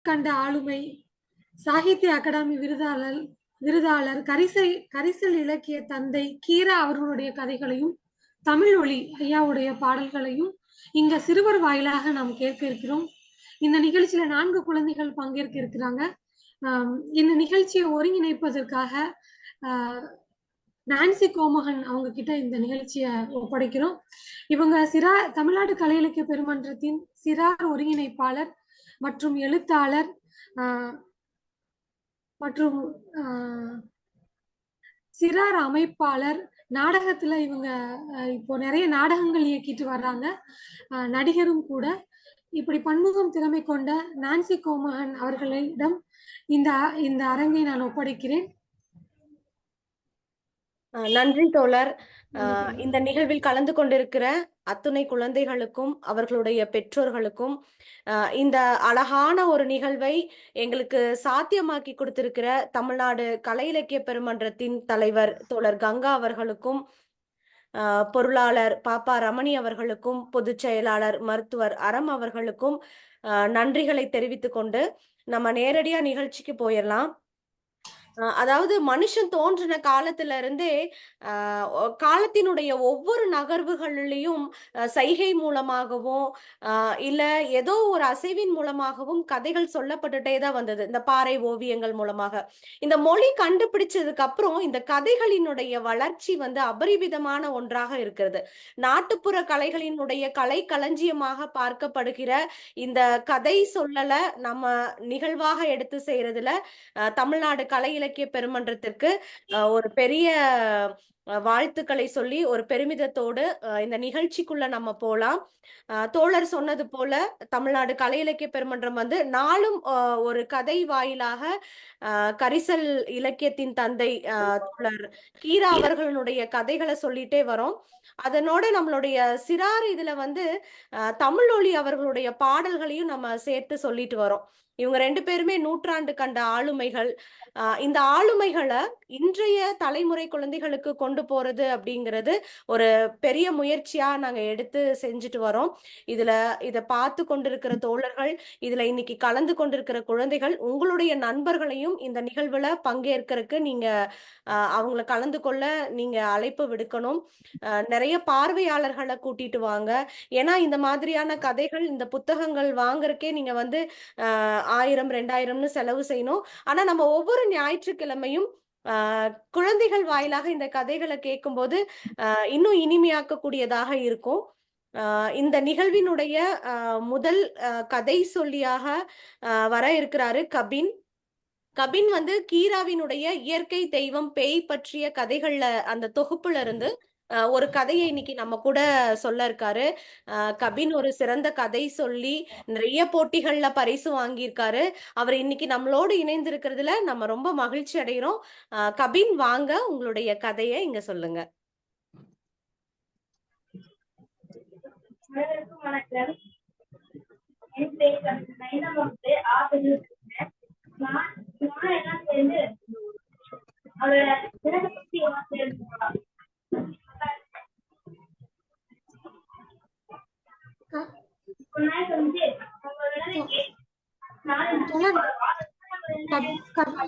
கண்ட ஆளுமை, சாகித்ய அகாடமி விருதாளர், கரிசல் இலக்கிய தந்தை கீரா அவர்களுடைய கதைகளையும், தமிழ் ஒளி ஐயாவுடைய பாடல்களையும் இங்க சிறுவர் வாயிலாக நாம் கேட்க இருக்கிறோம். இந்த நிகழ்ச்சியில 4 குழந்தைகள் பங்கேற்க இருக்கிறாங்க. இந்த நிகழ்ச்சியை ஒருங்கிணைப்பதற்காக நான்சி கோமகன் அவங்க கிட்ட இந்த நிகழ்ச்சியை ஒப்படைக்கிறோம். இவங்க தமிழ்நாடு கலை இலக்கிய பெருமன்றத்தின் சிறார் ஒருங்கிணைப்பாளர் மற்றும் எழுத்தாளர் மற்றும் சிறார் அமைப்பாளர். நாடகத்துல இவங்க இப்போ நிறைய நாடகங்கள் இயக்கிட்டு வர்றாங்க, நடிகரும் கூட. இப்படி பன்முகம் திறமை கொண்ட நான்சி கோமகன் அவர்களிடம் இந்த அரங்கை நான் ஒப்படைக்கிறேன். நன்றி தோழர். இந்த நிகழ்வில் கலந்து கொண்டிருக்கிற அத்துணை குழந்தைகளுக்கும் அவர்களுடைய பெற்றோர்களுக்கும் இந்த அழகான ஒரு நிகழ்வை எங்களுக்கு சாத்தியமாக்கி கொடுத்திருக்கிற தமிழ்நாடு கலை இலக்கிய பெருமன்றத்தின் தலைவர் தோழர் கங்கா அவர்களுக்கும், பொருளாளர் பாப்பா ரமணி அவர்களுக்கும், பொதுச் செயலாளர் மருத்துவர் அறம் அவர்களுக்கும் நன்றிகளை தெரிவித்துக் கொண்டு நம்ம நேரடியா நிகழ்ச்சிக்கு போயிடலாம். அதாவது மனுஷன் தோன்றின காலத்துல இருந்தே காலத்தினுடைய ஒவ்வொரு நகர்வுகளிலையும் சைகை மூலமாகவும் இல்ல ஏதோ ஒரு அசைவின் மூலமாகவும் கதைகள் சொல்லப்பட்டுட்டே தான் வந்தது. இந்த பாறை ஓவியங்கள் மூலமாக இந்த மொழி கண்டுபிடிச்சதுக்கு அப்புறம் இந்த கதைகளினுடைய வளர்ச்சி அபரிவிதமான ஒன்றாக இருக்கிறது. நாட்டுப்புற கலைகளினுடைய கலை களஞ்சியமாக பார்க்கப்படுகிற இந்த கதை சொல்லல நம்ம நிகழ்வாக எடுத்து செய்யறதுல தமிழ்நாடு கலை இலக்கிய பெருமன்றத்திற்கு ஒரு பெரிய வாழ்த்துக்களை சொல்லி ஒரு பெருமிதத்தோடு இந்த நிகழ்ச்சிக்குள்ள நம்ம போலாம். தோழர் சொன்னது போல தமிழ்நாடு கலை இலக்கிய பெருமன்றம் நாளும் ஒரு கதை வாயிலாக கரிசல் இலக்கியத்தின் தந்தை தோழர் கீரா அவர்களுடைய கதைகளை சொல்லிட்டே வரோம். அதனோட நம்மளுடைய சிறார் இதுல தமிழ் ஒளி அவர்களுடைய பாடல்களையும் நம்ம சேர்த்து சொல்லிட்டு வரோம். இவங்க 2 பேருமே நூற்றாண்டு கண்ட ஆளுமைகள். இந்த ஆளுமைகளை இன்றைய தலைமுறை குழந்தைகளுக்கு கொண்டு போறது அப்படிங்கிறது ஒரு பெரிய முயற்சியா நாங்க எடுத்து செஞ்சுட்டு வரோம். இதை பார்த்து கொண்டிருக்கிற தோழர்கள், இதுல இன்னைக்கு கலந்து கொண்டிருக்கிற குழந்தைகள், உங்களுடைய நண்பர்களையும் இந்த நிகழ்வுல பங்கேற்கிறதுக்கு நீங்க அவங்களை கலந்து கொள்ள நீங்க அழைப்பு விடுக்கணும். நிறைய பார்வையாளர்களை கூட்டிட்டு வாங்க. ஏன்னா இந்த மாதிரியான கதைகள், இந்த புத்தகங்கள் வாங்குறதுக்கே நீங்க 1000 2000ன்னு செலவு செய்யணும். ஆனா நம்ம ஒவ்வொரு ஞாயிற்றுக்கிழமையும் குழந்தைகள் வாயிலாக இந்த கதைகளை கேட்கும்போது இன்னும் இனிமையாக்கக்கூடியதாக இருக்கும். இந்த நிகழ்வினுடைய முதல் கதை சொல்லியாக வர இருக்கிறாரு கபின். கபின் கீராவினுடைய இயற்கை தெய்வம் பேய் பற்றிய கதைகள்ல அந்த தொகுப்புல இருந்து ஒரு கதையை இன்னைக்கு நம்ம கூட சொல்ல இருக்காரு. கபின் ஒரு சிறந்த கதை சொல்லி நிறைய போட்டிகள்ல பரிசு வாங்கியிருக்காரு. அவர் இன்னைக்கு நம்மளோடு இணைந்திருக்கிறதுல நம்ம ரொம்ப மகிழ்ச்சி அடைகிறோம். கபின், வாங்க, உங்களுடைய கதையை இங்க சொல்லுங்க. வணக்கம்.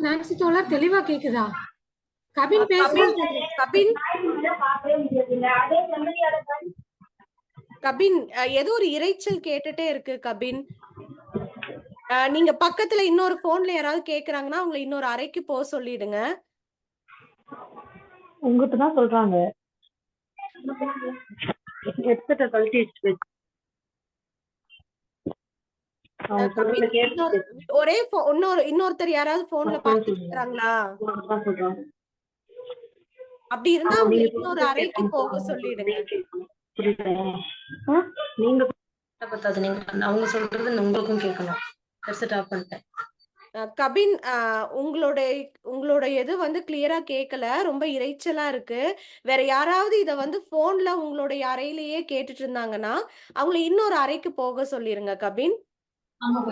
நான்சி தோழர், தெளிவா கேக்குதா? கபின் பேசுறது. கபின், ஏதோ ஒரு இரைச்சல் கேட்டுட்டே இருக்கு கபின். நீங்க பக்கத்துல இன்னொரு போன்ல யாராவது கேக்குறாங்கன்னா உங்களை இன்னொரு அறைக்கு போக சொல்லிடுங்க. உங்ககிட்ட தான் சொல்றாங்க. ஹெட்செட்டை கழட்டி வச்சு ஒரே இன்னொருத்தர் யாராவது போன்ல பாத்துறாங்களா? அப்படி இருந்தா இன்னொரு அறைக்கு போக சொல்லிடுங்க. நீங்க அவங்க சொல்றது உங்களுக்கும் கேட்கணும். ஹெட்செட் ஆஃப் பண்ணிட்டேன். கபின், உங்களோட இது கிளியரா கேட்கல, ரொம்ப இரைச்சலா இருக்கு. வேற யாராவது இத போன்ல உங்களுடைய அறையிலேயே கேட்டுட்டு இருந்தாங்கன்னா அவங்கள இன்னொரு அறைக்கு போக சொல்லிருங்க கபின்.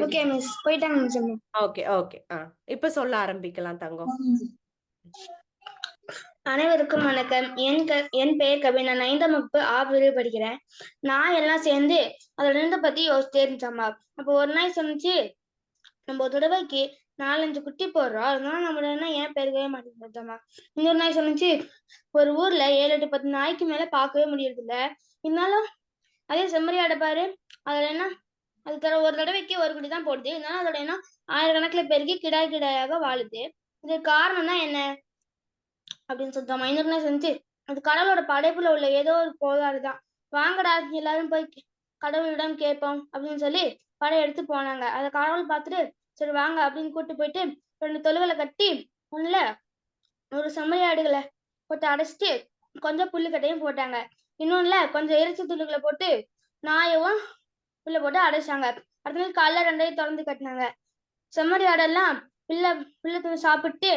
ஓகே மிஸ், போய்ட்டாங்க மிஸ். Okay okay. இப்ப சொல்ல ஆரம்பிக்கலாம் தங்கம். அனைவருக்கும் வணக்கம். என் பெயர் கபின். நான் 5ஆம் வகுப்பு ஆ பிரிவு படிக்கிறேன். நான் எல்லாம் சேர்ந்து அதோட பத்தி யோசிச்சே இருந்துச்சாமா. அப்போ ஒரு நாள் சொன்னிச்சு, நம்ம ஒரு தடவைக்கு 4-5 குட்டி போடுறோம், அதனால நம்ம என்ன ஏன் பெருகவே மாட்டேங்குது. இன்னொரு நாய் சொல்லிச்சு, ஒரு ஊர்ல 7-8-10 நாய்க்கு மேல பார்க்கவே முடியறது இல்ல. இருந்தாலும் அதே செம்மறியாடை பாரு, அதுல என்ன அது ஒரு தடவைக்கு ஒரு குட்டி தான் போடுது. இருந்தாலும் அதோட என்ன ஆயிரக்கணக்கில் பெருகி கிடாய் கிடாயாக வாழுது. இதுக்கு காரணம்னா என்ன அப்படின்னு சொல்லிட்டோமா. இன்னொரு நாய் செஞ்சு, அது கடவுளோட படைப்புல உள்ள ஏதோ ஒரு கோளாறுதான். வாங்கடா எல்லாரும் போய் கடவுளிடம் கேட்போம் அப்படின்னு சொல்லி படையெடுத்து போனாங்க. அதை கடவுள் பார்த்துட்டு சரி வாங்க அப்படின்னு கூட்டு போயிட்டு 2 தொழுவலை கட்டி ஒண்ணுல ஒரு செம்மறியாடுகளை போட்டு அடைச்சிட்டு கொஞ்சம் புல்லுக்கட்டையும் போட்டாங்க. இன்னொன்னுல கொஞ்சம் இறைச்சி துண்டுகளை போட்டு நாயவும் புல்ல போட்டு அடைச்சாங்க. அடுத்த நாள் காலைல 2ஐயும் திறந்து கட்டினாங்க. செம்மறியாடெல்லாம் புல்ல துணி சாப்பிட்டு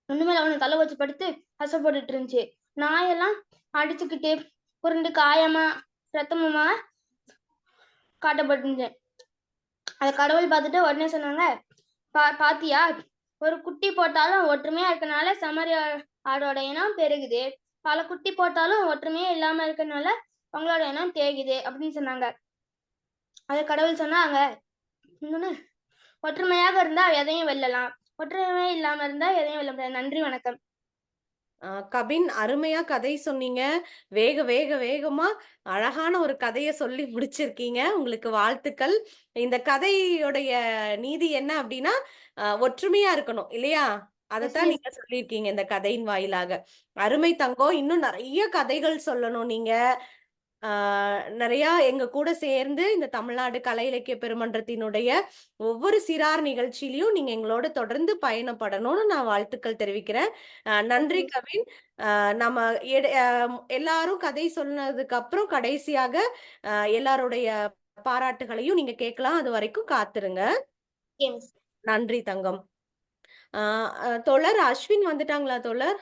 ஒண்ணுமேல அவனு தலை வச்சு படுத்து கஷ்டப்பட்டுட்டு இருந்துச்சு. நாயெல்லாம் அடிச்சுக்கிட்டு புரண்டு காயமா ரத்தமுமா காட்டப்பட்டுருந்துச்சு. அத கடவுள் பார்த்துட்டு உடனே சொன்னாங்க, பாத்தியா, ஒரு குட்டி போட்டாலும் ஒற்றுமையா இருக்கனால செம்மறியா ஆடோட இனம் பெருகுது, பல குட்டி போட்டாலும் ஒற்றுமையா இல்லாம இருக்கனால உங்களோட இனம் தேகுது அப்படின்னு சொன்னாங்க. அத கடவுள் சொன்னாங்க, இன்னொன்னு, ஒற்றுமையாக இருந்தா எதையும் வெல்லலாம், ஒற்றுமை இல்லாம இருந்தா எதையும் வெல்ல முடியாது. நன்றி, வணக்கம். கபின், அருமையா கதை சொன்னீங்க. வேகமா அழகான ஒரு கதையை சொல்லி முடிச்சிருக்கீங்க. உங்களுக்கு வாழ்த்துக்கள். இந்த கதையுடைய நீதி என்ன அப்படின்னா, ஒற்றுமையா இருக்கணும் இல்லையா? அதைத்தான் நீங்க சொல்லியிருக்கீங்க இந்த கதையின் வாயிலாக. அருமை தங்கம். இன்னும் நிறைய கதைகள் சொல்லணும் நீங்க. நிறைய எங்க கூட சேர்ந்து இந்த தமிழ்நாடு கலை இலக்கிய பெருமன்றத்தினுடைய ஒவ்வொரு சிறார் நிகழ்ச்சியிலையும் நீங்க எங்களோட தொடர்ந்து பயணப்படணும்னு நான் வாழ்த்துக்கள் தெரிவிக்கிறேன். நன்றி கவின். நம்ம எல்லாரும் கதை சொன்னதுக்கு அப்புறம் கடைசியாக எல்லாருடைய பாராட்டுகளையும் நீங்க கேட்கலாம். அது வரைக்கும் காத்துருங்க. நன்றி தங்கம். தோழர் அஸ்வின் வந்துட்டாங்களா தோழர்?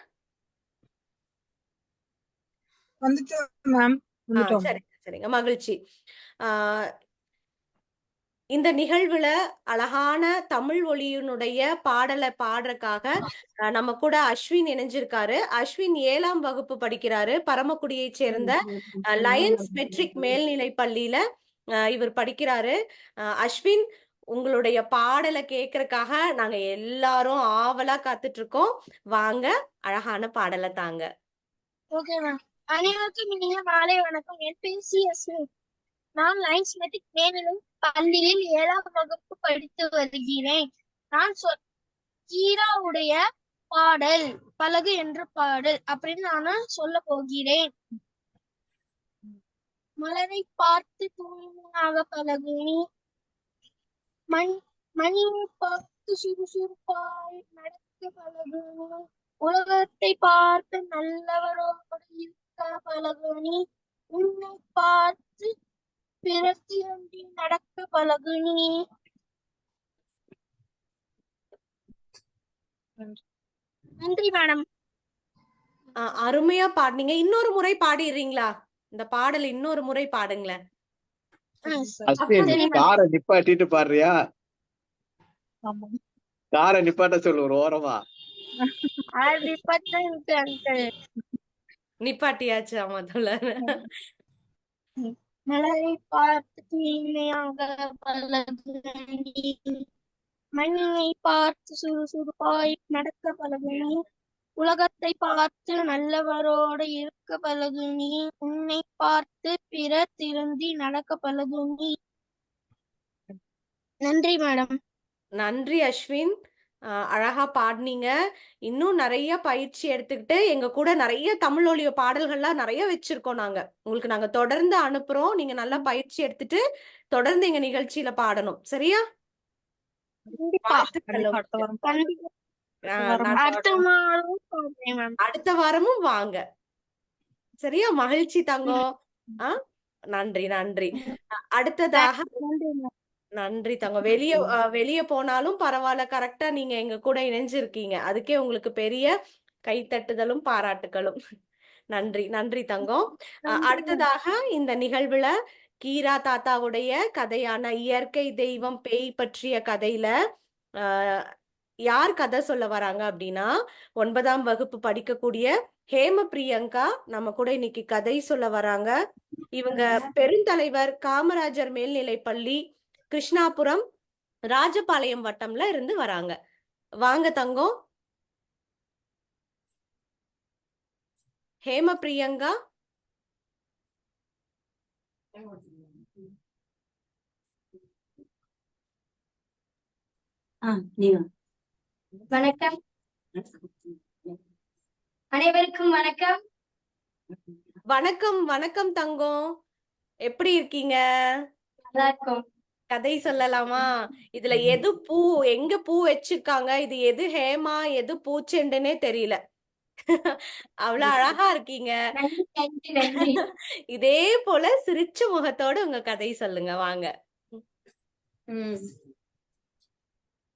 சரிங்க, மகிழ்ச்சி. இந்த நிகழ்வுல அழகான தமிழ் ஒலியினுடைய பாடலை பாடுறதுக்காக நம்ம கூட அஸ்வின் இணைஞ்சிருக்காரு. அஸ்வின் 7ஆம் வகுப்பு படிக்கிறாரு. பரமக்குடியை சேர்ந்த லயன்ஸ் மெட்ரிக் மேல்நிலை பள்ளியில இவர் படிக்கிறாரு. அஸ்வின், உங்களுடைய பாடலை கேட்கறதுக்காக நாங்க எல்லாரும் ஆவலா காத்துட்டு இருக்கோம். வாங்க, அழகான பாடலை தாங்க. Okay ma'am. அனைவருக்கும் இனிய மாலை வணக்கம். என் பேர் சி அஸ்வின். நான் லயன்ஸ் மெட்ரிக் மேல்நிலை பள்ளியில் 7ஆம் வகுப்பு படித்து வருகிறேன். நான் கீராவுடைய பாடல் பழகு என்ற பாடல் அப்படின்னு நான் சொல்ல போகிறேன். மலரை பார்த்து தூய்மையாக பழகு நீ, மணியை பார்த்து சுறுசுறுப்பாய் நடக்க பழகு நீ, உலகத்தை பார்த்து நல்லவரோடு இருக்க பழகு நீ, உன்னை பார்த்து பிறத்தி நடக்க பழகு நீ. நன்றி மேடம். அருமையா பாடுனீங்க. இன்னொரு முறை பாடிடுறீங்களா? இந்த பாடல் இன்னொரு முறை பாடுங்களேன். காரை நிப்பாட்டிட்டு பாடுறியா? காரை நிப்பாட்ட சொல்லு ஒரு ஓரமா. நிப்பாட்டியாச்சு. ஆமா தோழர். மலரை பார்த்து தூய்மையாக பழகு நீ, மணியை பார்த்து சுறுசுறுப்பாய் நடக்க பழகு நீ, உலகத்தை பார்த்து நல்லவரோடு இருக்க பழகு நீ, உன்னை பார்த்து பிறர் திருந்தி நடக்க பழகு நீ. நன்றி மேடம். நன்றி அஸ்வின். அழகா பாடினீங்க. இன்னும் நிறைய பயிற்சி எடுத்துக்கிட்டு எங்க கூட நிறைய தமிழ் ஒலிய பாடல்கள்லாம் நிறைய வச்சிருக்கோம். உங்களுக்கு நாங்க தொடர்ந்து அனுப்புறோம். நீங்க நல்லா பயிற்சி எடுத்துட்டு தொடர்ந்து எங்க நிகழ்ச்சியில பாடணும். சரியா? அடுத்த வாரமும் வாங்க. சரியா? மகிழ்ச்சி தங்கம். நன்றி நன்றி. அடுத்ததாக நன்றி தங்கம். வெளியே போனாலும் பரவாயில்ல, கரெக்டா நீங்க எங்க கூட இணைஞ்சிருக்கீங்க. அதுக்கே உங்களுக்கு பெரிய கைத்தட்டுதலும் பாராட்டுகளும். நன்றி நன்றி தங்கம். அடுத்ததாக இந்த நிகழ்வுல கீரா தாத்தாவுடைய கதையான இயற்கை தெய்வம் பேய் பற்றிய கதையில யார் கதை சொல்ல வராங்க அப்படின்னா, 9ஆம் வகுப்பு படிக்கக்கூடிய ஹேம பிரியங்கா நம்ம கூட இன்னைக்கு கதை சொல்ல வராங்க. இவங்க பெருந்தலைவர் காமராஜர் மேல்நிலை பள்ளி, கிருஷ்ணாபுரம் ராஜபாளையம் வட்டம்ல இருந்து வராங்க. வாங்க தங்கம். ஹேம பிரியங்கா. வணக்கம், அனைவருக்கும் வணக்கம். வணக்கம் வணக்கம் தங்கம், எப்படி இருக்கீங்க? நல்லா இருக்கும். கதை சொல்லலாமா? இதுல எது பூ, எங்க பூ வச்சிருக்காங்க, இது எது ஹேமா எது பூச்செண்டுன்னே தெரியல. அவ்வளவு அழகா இருக்கீங்க. நன்றி நன்றி நன்றி. இதே போல சிரிச்ச முகத்தோட உங்க கதை சொல்லுங்க, வாங்க.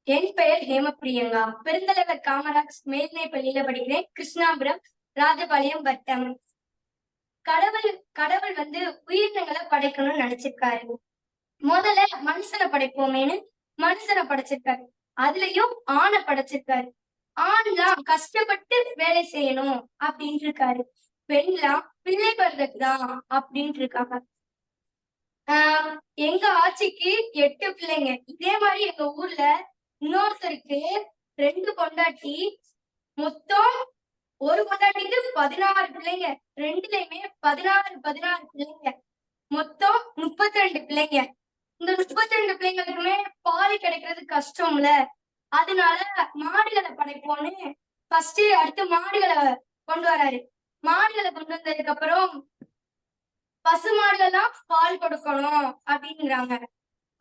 என் பெயர் ஹேமபிரியங்கா. பெருந்தலைவர் காமராஜ் மேல்நிலைப் பள்ளியில படிக்கிறேன். கிருஷ்ணாபுரம், ராஜபாளையம் வட்டம். கடவுள் வந்து உயிரினங்களை படைக்கணும்னு நினைச்சிருக்காரு. முதல்ல மனுஷனை படைப்போமேன்னு மனுஷனை படைச்சிருக்காரு. அதுலயும் ஆணை படைச்சிருக்காரு. ஆண்லாம் கஷ்டப்பட்டு வேலை செய்யணும் அப்படின்னு இருக்காரு. பெண்லாம் பிள்ளை பெறதுக்குதான் அப்படின்னு இருக்காங்க. எங்க ஆட்சிக்கு 8 பிள்ளைங்க. இதே மாதிரி எங்க ஊர்ல இன்னொருத்தருக்கு 2 பொண்டாட்டி, மொத்தம் ஒரு பொண்டாட்டிக்கு 16 பிள்ளைங்க. 2லயுமே 16 பிள்ளைங்க. மொத்தம் 32 பிள்ளைங்க. இந்த 32 பிள்ளைங்களுக்குமே பால் கிடைக்கிறது கஷ்டம்ல. அதனால மாடுகளை படைப்போன்னு அடுத்து மாடுகளை கொண்டு வராரு. மாடுகளை கொண்டு வந்ததுக்கு அப்புறம் பசு மாடுகள்லாம் பால் கொடுக்கணும் அப்படிங்கிறாங்க.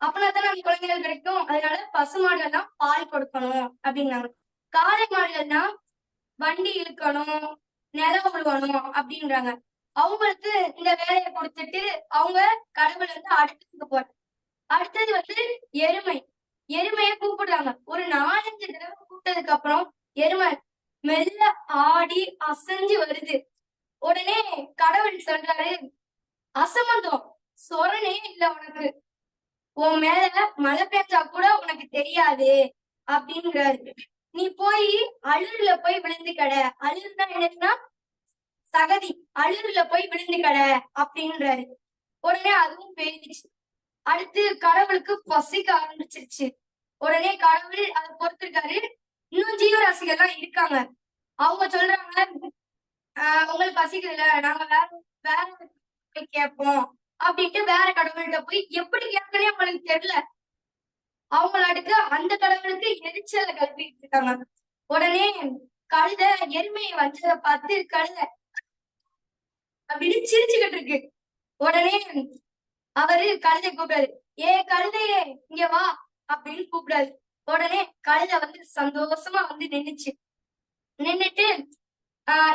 அப்படின்னாதான் நம்ம குழந்தைகள் கிடைக்கும். அதனால பசு மாடுகள்லாம் பால் கொடுக்கணும் அப்படிங்கிறாங்க. காளை மாடுகள்லாம் வண்டி இழுக்கணும், நிலம் உழுவணும் அப்படின்றாங்க. அவங்களுக்கு இந்த வேலையை கொடுத்துட்டு அவங்க கடவுள் வந்து அடுத்ததுக்கு போறாங்க. அடுத்தது வந்து எருமையை கூப்பிடுறாங்க. ஒரு 4-5 தடவை கூப்பிட்டதுக்கு அப்புறம் எருமை மெல்ல ஆடி அசைஞ்சு வருது. உடனே கடவுள் சொல்றாரு, அசமந்தம் சொரணே இல்ல உனக்கு, உன் மேல மழை பெஞ்சா கூட உனக்கு தெரியாது அப்படிங்கிறாரு. நீ போய் அழுறுல போய் விழுந்து கடை. அழுறுனா என்னன்னா சகதி. அழுறுல போய் விழுந்து கடை அப்படின்றாரு. உடனே அதுவும் போயிடுச்சு. அடுத்து கடவுளுக்கு பசிக்க ஆரம்பிச்சிருச்சு. உடனே கடவுள் அதை பொறுத்திருக்காரு. இன்னும் ஜீவராசிகள்லாம் இருக்காங்க. அவங்க சொல்றாங்க, உங்களுக்கு பசிக்குதுல, நாங்க வேற போய் கேட்போம் அப்படின்ட்டு வேற கடவுள்கிட்ட போய் எப்படி கேட்கனே அவங்களுக்கு தெரியல. அவங்களாட்டுக்கு அந்த கடவுளுக்கு எரிச்சலை கல்பிட்டு இருக்காங்க. உடனே கழுதை எருமையை வச்சதை பார்த்து கழுதை அப்படின்னு சிரிச்சுக்கிட்டு இருக்கு. உடனே அவரு கழுதை கூப்பிடாரு, கழுதையே இங்க வா அப்படின்னு கூப்பிடாரு. உடனே கழுதை வந்து சந்தோஷமா வந்து நின்னுட்டு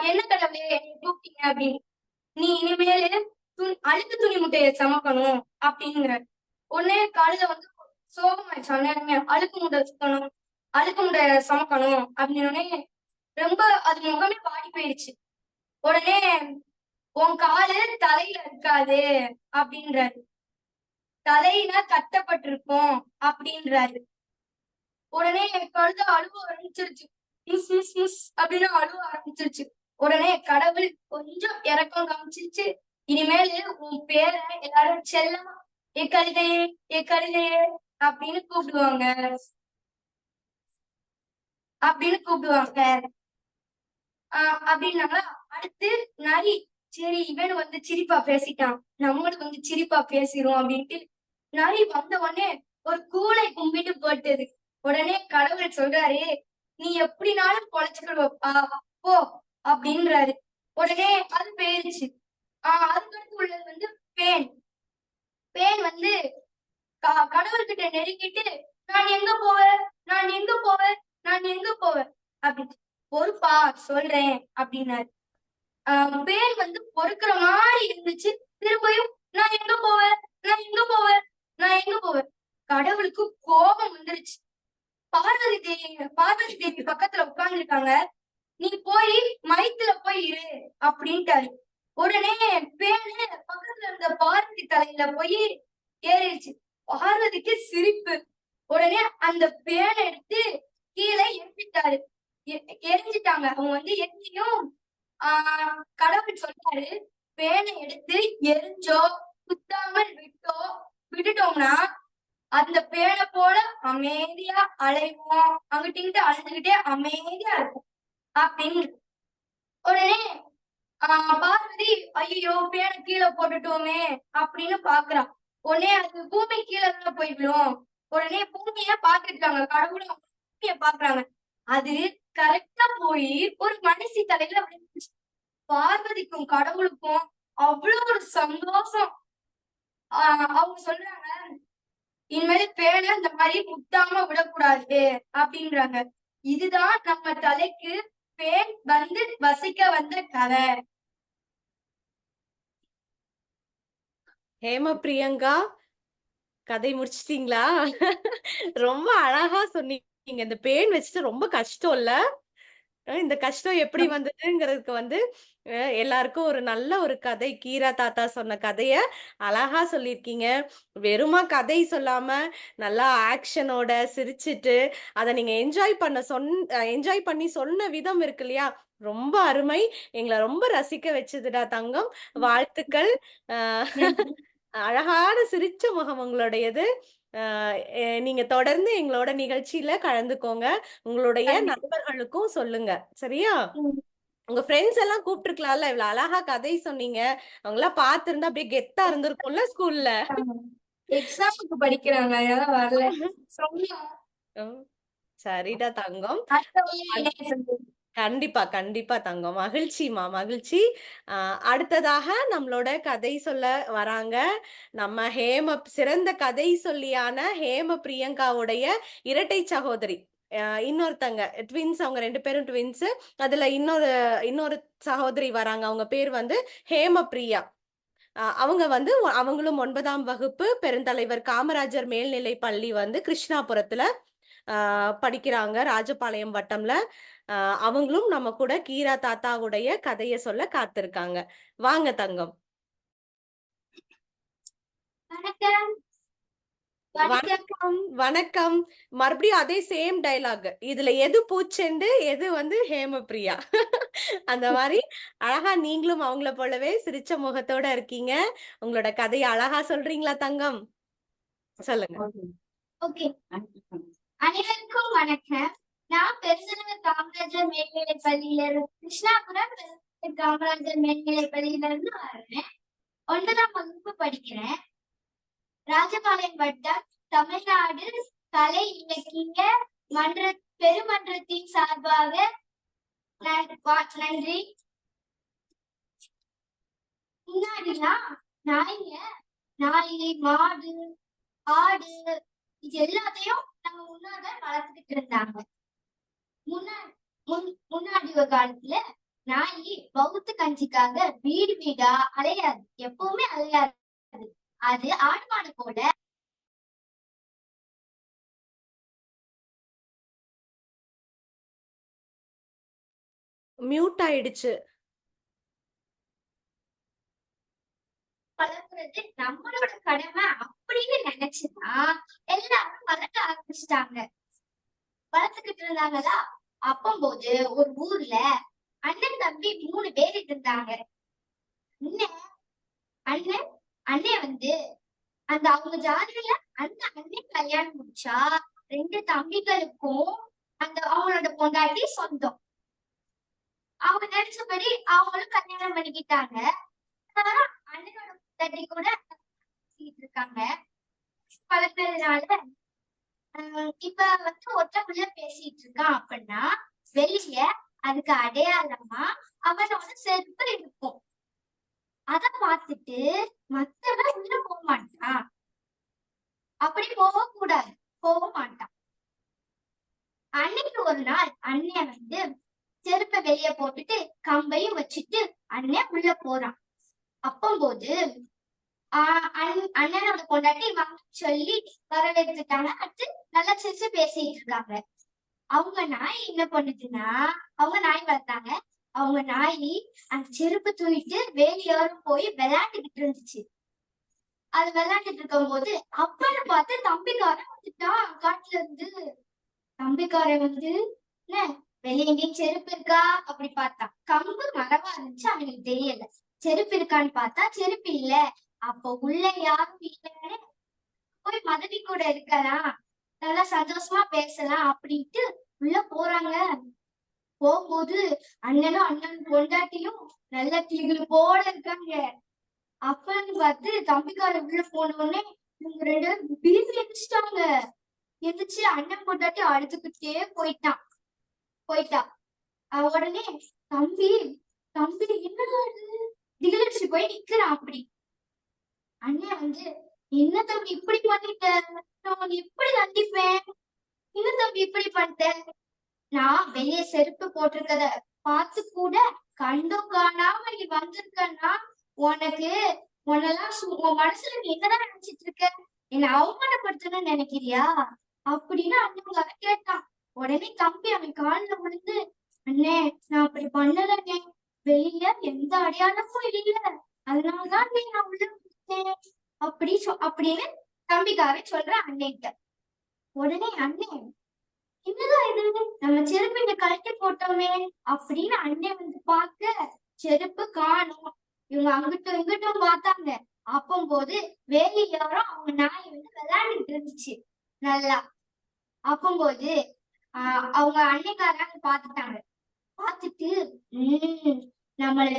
என்ன கடவுளே கூப்பிட்டீங்க அப்படின்னு, நீ இனிமேலு அழுக்கு துணி முட்டையை சமைக்கணும் அப்படிங்கிற. உடனே கழுதை வந்து சோகமாயிடுச்சு. அழுக்கு முட்டை சமைக்கணும் அப்படின்னு ரொம்ப அது முகமே வாடி போயிடுச்சு. உடனே உன் காலு தலையில இருக்காது அப்படின்றாரு. தலையில கட்டப்பட்டிருக்கும் அப்படின்றாரு. உடனே கழுதை அழுவ ஆரம்பிச்சிருச்சு. மிஸ் மிஸ் மிஸ் அப்படின்னு அழுவ ஆரம்பிச்சிருச்சு. உடனே கடவுள் கொஞ்சம் இறக்கம் காமிச்சிருச்சு. இனிமேலு உன் பேரை எல்லாரும் செல்லமா கழுதையே அப்படின்னு கூப்பிடுவாங்க அப்படின்னாங்களா. அடுத்து நரி, சரி இவன் வந்து சிரிப்பா பேசிட்டான், நம்மளும் வந்து சிரிப்பா பேசிரும் அப்படின்ட்டு நரி வந்த உடனே ஒரு கூளை கும்பிட்டு போட்டது. உடனே கடவுள் சொல்றாரு, நீ எப்படினாலும் பொழைச்சுக்கிடுவப்பா போ அப்படின்றாரு. உடனே அது போயிருச்சு. அதுக்கடுத்து உள்ளது வந்து பேன் வந்து கடவுள்கிட்ட நெருங்கிட்டு, நான் எங்க போவேன் அப்படின்னு, பொறுப்பா சொல்றேன் அப்படின்னாரு. பேன் வந்து பொறுக்கிற மாதிரி இருந்துச்சு. திரும்பியும் நான் எங்க போவேன் கடவுளுக்கு கோபம் வந்துருச்சு. பார்வதி தேவி பக்கத்துல உட்கார்ந்துருக்காங்க. நீ போய் மைத்துல போய் இரு அப்படின்ட்டாரு. உடனே பேனு பக்கத்துல இருந்த பார்வதி தலையில போய் ஏறிடுச்சு. பார்வதிக்கு சிரிப்பு. உடனே அந்த பேனை எடுத்து கீழே எரிஞ்சிட்டாங்க. அவங்க வந்து எரிஞ்சியும் கடவுள் சொல்றாரு, பேனை எடுத்து எரிஞ்சோ குத்தாமல் விட்டுட்டோம்னா அந்த பேனை போல அமைதியா அலைவோம், அங்கிட்டு அழுதுகிட்டே அமைதியா இருக்கும் அப்படின்னு. உடனே பார்வதி ஐயோ பேனை கீழே போட்டுட்டோமே அப்படின்னு பாக்குறான். உடனே அது பூமி கீழே தான் போய் விழும். உடனே பூமிய பாத்துட்டாங்க, கடவுளும் பூமிய பாக்குறாங்க. அது கரெக்டா போய் ஒரு மனுஷி தலையில விழுந்துச்சு. பார்வதிக்கும் கடவுளுக்கும் அவ்வளவு ஒரு சந்தோஷம். அவங்க சொல்றாங்க, இனிமேல் பேனை இந்த மாதிரி முட்டாம விடக்கூடாது அப்படின்றாங்க. இதுதான் நம்ம தலைக்கு பேன் வந்து வசிக்க வந்த கதை. ஹேம பிரியங்கா, கதை முடிச்சிட்டீங்களா? ரொம்ப அழகா சொன்னீங்க. இந்த பேன் வச்சுட்டு ரொம்ப கஷ்டம் இல்ல? இந்த கஷ்டம் எப்படி வந்ததுங்கிறதுக்கு வந்து எல்லாருக்கும் ஒரு நல்ல ஒரு கதை, கீரா தாத்தா சொன்ன கதைய அழகா சொல்லியிருக்கீங்க. வெறுமா கதை சொல்லாம நல்லா ஆக்ஷனோட சிரிச்சிட்டு அதை நீங்க என்ஜாய் பண்ணி சொன்ன விதம் இருக்கு இல்லையா, ரொம்ப அருமை. எங்களை ரொம்ப ரசிக்க வச்சதுடா தங்கம். வாழ்த்துக்கள். அழகான சிரிச்ச முகம் உங்களுடையது. நீங்க தொடர்ந்து எங்களோட நிகழ்ச்சியில கலந்துக்கோங்க. உங்களுடைய நண்பர்களுக்கும் சொல்லுங்க, சரியா? உங்க ஃப்ரெண்ட்ஸ் எல்லாம் கூப்பிட்டுருக்கலாம்ல, இவ்வளவு அழகா கதை சொன்னீங்க. அவங்க எல்லாம் பாத்திருந்தா அப்படியே கெத்தா இருந்திருக்கும்ல ஸ்கூல்ல. எக்ஸாமுக்கு படிக்கிறாங்க, அதெல்லாம் வரல. சரிடா தங்கம். கண்டிப்பா தங்கம். மகிழ்ச்சிமா, மகிழ்ச்சி. அடுத்ததாக நம்மளோட கதை சொல்ல வராங்க நம்ம சிறந்த கதை சொல்லியான ஹேம பிரியங்காவுடைய இரட்டை சகோதரி. இன்னொருத்தங்க ட்வின்ஸ், அவங்க 2 பேரும் ட்வின்ஸ். அதுல இன்னொரு சகோதரி வராங்க, அவங்க பேர் வந்து ஹேம பிரியா. அவங்க வந்து அவங்களும் 9ஆம் வகுப்பு பெருந்தலைவர் காமராஜர் மேல்நிலை பள்ளி வந்து கிருஷ்ணாபுரத்துல படிக்கிறாங்க, ராஜபாளையம் வட்டம்ல. அவங்களும் நம்ம கூட கீரா தாத்தாவுடைய கதைய சொல்ல காத்திருக்காங்க. வாங்க தங்கம். வணக்கம். வணக்கம். மறுபடியும் அதே சேம் டைலாக். இதுல எது பூச்செண்டு, எது வந்து ஹேமபிரியா. அந்த மாதிரி அழகா நீங்களும் அவங்கள போலவே சிரிச்ச முகத்தோட இருக்கீங்க. உங்களோட கதையை அழகா சொல்றீங்களா தங்கம்? சொல்லுங்க. ஓகே, அனைவருக்கும் வணக்கம். நான் பெருந்தலைவர் காமராஜர் மேல்நிலை பள்ளியில இருந்து, கிருஷ்ணாபுரம் பெருந்தலைவர் காமராஜர் மேல்நிலை பள்ளியில இருந்து வர்றேன். 9ஆம் வகுப்பு படிக்கிறேன். ராஜபாளையம் வட்டம் தமிழ்நாடு கலை இலக்கிய பெருமன்றத்தின் சார்பாக நன்றி. முன்னாடிலாம் நாய், மாடு, ஆடு இது எல்லாத்தையும் நம்ம முன்னாடி வளர்த்துக்கிட்டு இருந்தாங்க. முன்னாடி ஒரு காலத்துல நாய் பௌத்த கஞ்சிக்காக வீடு வீடா அலையாது, எப்பவுமே அலையாது. அது ஆடு மாடு போல மியூட் ஆயிடுச்சு. வளர்க்குறது நம்மளோட கடமை அப்படின்னு நினைச்சுதான் எல்லாரும் வளர்க்க ஆரம்பிச்சிட்டாங்க. வளர்த்துக்கிட்டு இருந்தாங்களா, அப்பம்போது ஒரு ஊர்ல அண்ணன் தம்பி 3 பேர் இருந்தாங்க. அண்ணன் வந்து அந்த அவங்க ஜாதியில அந்த அண்ணன் கல்யாணம் முடிச்சா 2 தம்பிகளுக்கும் அவங்களோட பொண்டாட்டி சொந்தம். அவங்க நினைச்சபடி அவங்களும் கல்யாணம் பண்ணிக்கிட்டாங்க. அண்ணனோட பொண்டாட்டி கூட இருக்காங்க. பல பேருனால இப்ப வந்து ஒற்றக்குள்ள பேசிட்டு இருக்கான் அப்படின்னா வெளிய அதுக்கு அடையாளமா அவனோட செருப்பு இருக்கும். அத பார்த்துட்டு மத்தவன் உள்ள போக மாட்டான். அப்படி போக மாட்டான். அன்னைக்கு ஒரு நாள் அண்ணன் வந்து செருப்பை வெளியே போட்டுட்டு கம்பையும் வச்சுட்டு அண்ணன் உள்ள போறான். அப்பம்போது அண்ணனோட பொண்டாட்டி சொல்லி வரவேற்றுட்டாங்க. அடுத்து நல்லா சிரிச்சு பேசிட்டு இருக்காங்க. அவங்க நாய் என்ன பண்ணுதுன்னா, அவங்க நாய் வளர்த்தாங்க. அவங்க நாய் அந்த செருப்பு தூக்கிட்டு வேலையோரம் போய் விளையாண்டுகிட்டு இருந்துச்சு. அது விளையாண்டுட்டு இருக்கும் போது அப்பன்னு பார்த்து தம்பிக்காரன் வந்துட்டான் காட்டுல இருந்து. தம்பிக்காரன் வந்து வெளியே எங்கேயும் செருப்பு இருக்கா அப்படி பார்த்தான். கம்பு மரமா இருந்துச்சு, அவனுக்கு தெரியல. செருப்பு இருக்கான்னு பார்த்தா செருப்பு இல்ல. அப்போ உள்ள யாரும் இல்லைன்னு போய் மதனி கூட இருக்கலாம், நல்லா சந்தோஷமா பேசலாம் அப்படின்ட்டு உள்ள போறாங்க. போகும்போது அண்ணனும் அண்ணன் பொண்டாட்டியும் நல்ல கிளிகள் போல இருக்காங்க. அப்பன்னு பார்த்து தம்பிக்கார உள்ள போன உடனே இவங்க ரெண்டு பேரும் பீதி எந்திரிச்சிட்டாங்க. எந்திரிச்சு அண்ணன் பொண்டாட்டி அழுதுகிட்டே போயிட்டா. உடனே தம்பி தம்பி என்னடா இது திகிலடிச்சு போய் நிக்கிறான். அப்படி அண்ணன் வந்து, என்ன தம்பி இப்படி பண்ணிட்ட, நான் உன்னை எப்படி தண்டிப்பேன், என்ன தம்பி இப்படி பண்ணிட்டேன், நான் வெளியே செருப்பு போட்டிருக்கத பார்த்து கூட கண்டும் காணாம நீ வந்திருக்கன்னா உனக்கு உன்னெல்லாம் உன் மனசுல நீ என்னதான் நினைச்சிட்டு இருக்க, என்னை அவமானப்படுத்தணும்னு நினைக்கிறியா அப்படின்னு அண்ணன் கேட்டான். உடனே தம்பி அவன் காலில் விழுந்து, அண்ணே நான் அப்படி பண்ணலண்ணே, வெளியில எந்த அடையாளமும் இல்ல, அதனாலதான் நான் உள்ள விட்டேன் அப்படின்னு தம்பிக்காவே சொல்ற அண்ணன்கிட்ட. உடனே அண்ணன், என்னதான் இது நம்ம செருப்பு இங்க கழட்டி போட்டோமே அப்படின்னு அண்ணன் வந்து பார்க்க செருப்பு காணும். இவங்க அங்கிட்டும் இங்கிட்டும் பார்த்தாங்க. அப்பம்போது வேலையோரம் அவங்க நாய் வந்து விளையாண்டுட்டு இருந்துச்சு நல்லா. அப்பம்போது அவங்க அன்னைக்காரங்க பாத்துட்டாங்க. பார்த்துட்டு நம்மளை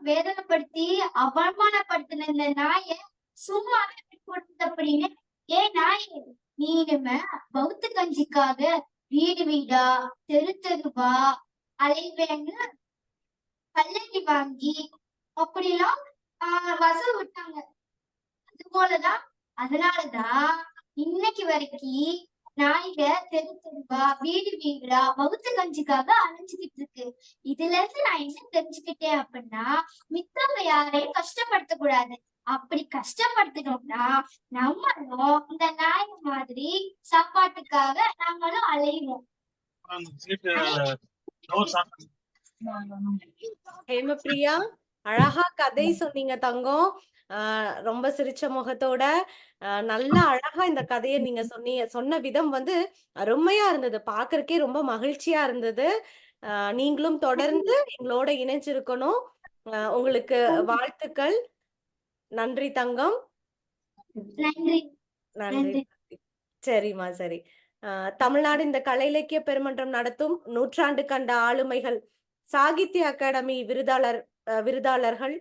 வேதனைப்படுத்தி அவமானப்படுத்தின இந்த நாய சும்மாவே போட்டு அப்படின்னு, நாயே நீ நம்ம பௌத்த கஞ்சிக்காக வீடு வீடா தெரு தெருவா அலைவேன்னு பல்லக்கி வாங்கி அப்படிலாம் வசூல் விட்டாங்க. அது போலதான் அதனாலதான் இன்னைக்கு வரைக்கும் நாய்க தெரு தெருவா வீடு வீடா பௌத்த கஞ்சிக்காக அலைஞ்சுக்கிட்டு இருக்கு. இதுல இருந்து நான் என்ன தெரிஞ்சுக்கிட்டேன் அப்படின்னா, மித்தவங்க யாரையும் கஷ்டப்படுத்த கூடாது. அப்படி கஷ்டப்படுத்தணும்னா நம்மளும் இந்த நாய் மாதிரி சாப்பாட்டுக்காக நம்மளும் அலைவோம். ஹேமபிரியா, அழகா கதை சொன்னீங்க தங்கம். ரொம்ப சிரிச்ச முகத்தோட நல்லா அழகா இந்த கதையை நீங்க சொன்ன விதம் வந்து அருமையா இருந்தது. பாக்குறதுக்கே ரொம்ப மகிழ்ச்சியா இருந்தது. நீங்களும் தொடர்ந்து எங்களோட இணைஞ்சிருக்கணும். உங்களுக்கு வாழ்த்துக்கள். நன்றி தங்கம். நன்றி. சரிம்மா, சரி. தமிழ்நாடு இந்த கலை இலக்கிய பெருமன்றம் நடத்தும் 100 ஆண்டு கண்ட ஆளுமைகள், சாகித்ய அகாடமி விருதாளர்கள்,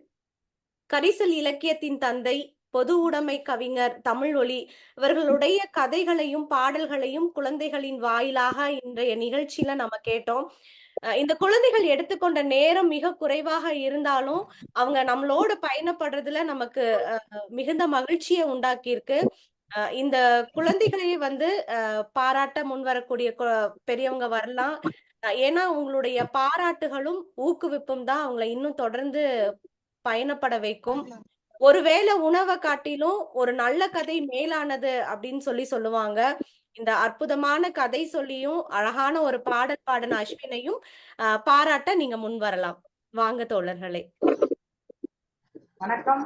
கரிசல் இலக்கியத்தின் தந்தை, பொது உடைமை கவிஞர் தமிழொலி இவர்களுடைய கதைகளையும் பாடல்களையும் குழந்தைகளின் வாயிலாக இன்றைய நிகழ்ச்சியில நம்ம கேட்டோம். இந்த குழந்தைகள் எடுத்துக்கொண்ட நேரம் மிக குறைவாக இருந்தாலும் அவங்க நம்மளோட பயணப்படுறதுல நமக்கு மிகுந்த மகிழ்ச்சியை உண்டாக்கியிருக்கு. இந்த குழந்தைகளை வந்து பாராட்ட முன்வரக்கூடிய பெரியவங்க வரலாம். ஏன்னா உங்களுடைய பாராட்டுகளும் ஊக்குவிப்பும் தான் அவங்களை இன்னும் தொடர்ந்து பயணப்பட வைக்கும். ஒருவேளை உணவை காட்டிலும் ஒரு நல்ல கதை மேலானது அப்படின்னு சொல்லுவாங்க. இந்த அற்புதமான கதை சொல்லியும் அழகான ஒரு பாடல் பாடின அஸ்வினையும் பாராட்ட நீங்க முன் வரலாம். வாங்க தோழர்களே. வணக்கம்.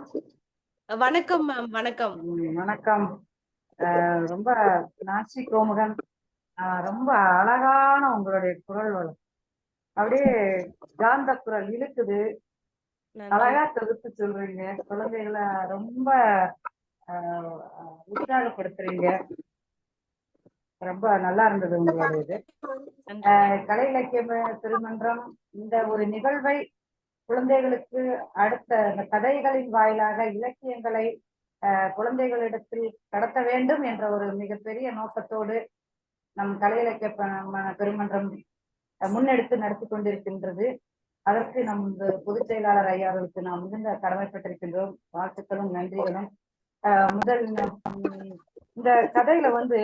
வணக்கம் மேம். வணக்கம். வணக்கம். ரொம்ப நாச்சி கோமுகன், ரொம்ப அழகான உங்களுடைய குரல் வளம், அப்படியே காந்த குரல் இழுக்குது. அழகா தொகுத்து சொல்றீங்க. குழந்தைகளை ரொம்ப உற்சாகப்படுத்துறீங்க. ரொம்ப நல்லா இருந்தது உங்களுடைய இது. கலை இலக்கிய திருமன்றம் இந்த ஒரு நிகழ்வை குழந்தைகளுக்கு அடுத்த கதைகளின் வாயிலாக இலக்கியங்களை குழந்தைகளிடத்தில் கடத்த வேண்டும் என்ற ஒரு மிகப்பெரிய நோக்கத்தோடு நம் கலை இலக்கிய பெருமன்றம் முன்னெடுத்து நடத்தி கொண்டிருக்கின்றது. அதற்கு நம் பொதுச் செயலாளர் ஐயா அவர்களுக்கு நாம் மிகுந்த கடமைப்பட்டிருக்கின்றோம். வாழ்த்துக்களும் நன்றிகளும். முதல் இந்த கதையில வந்து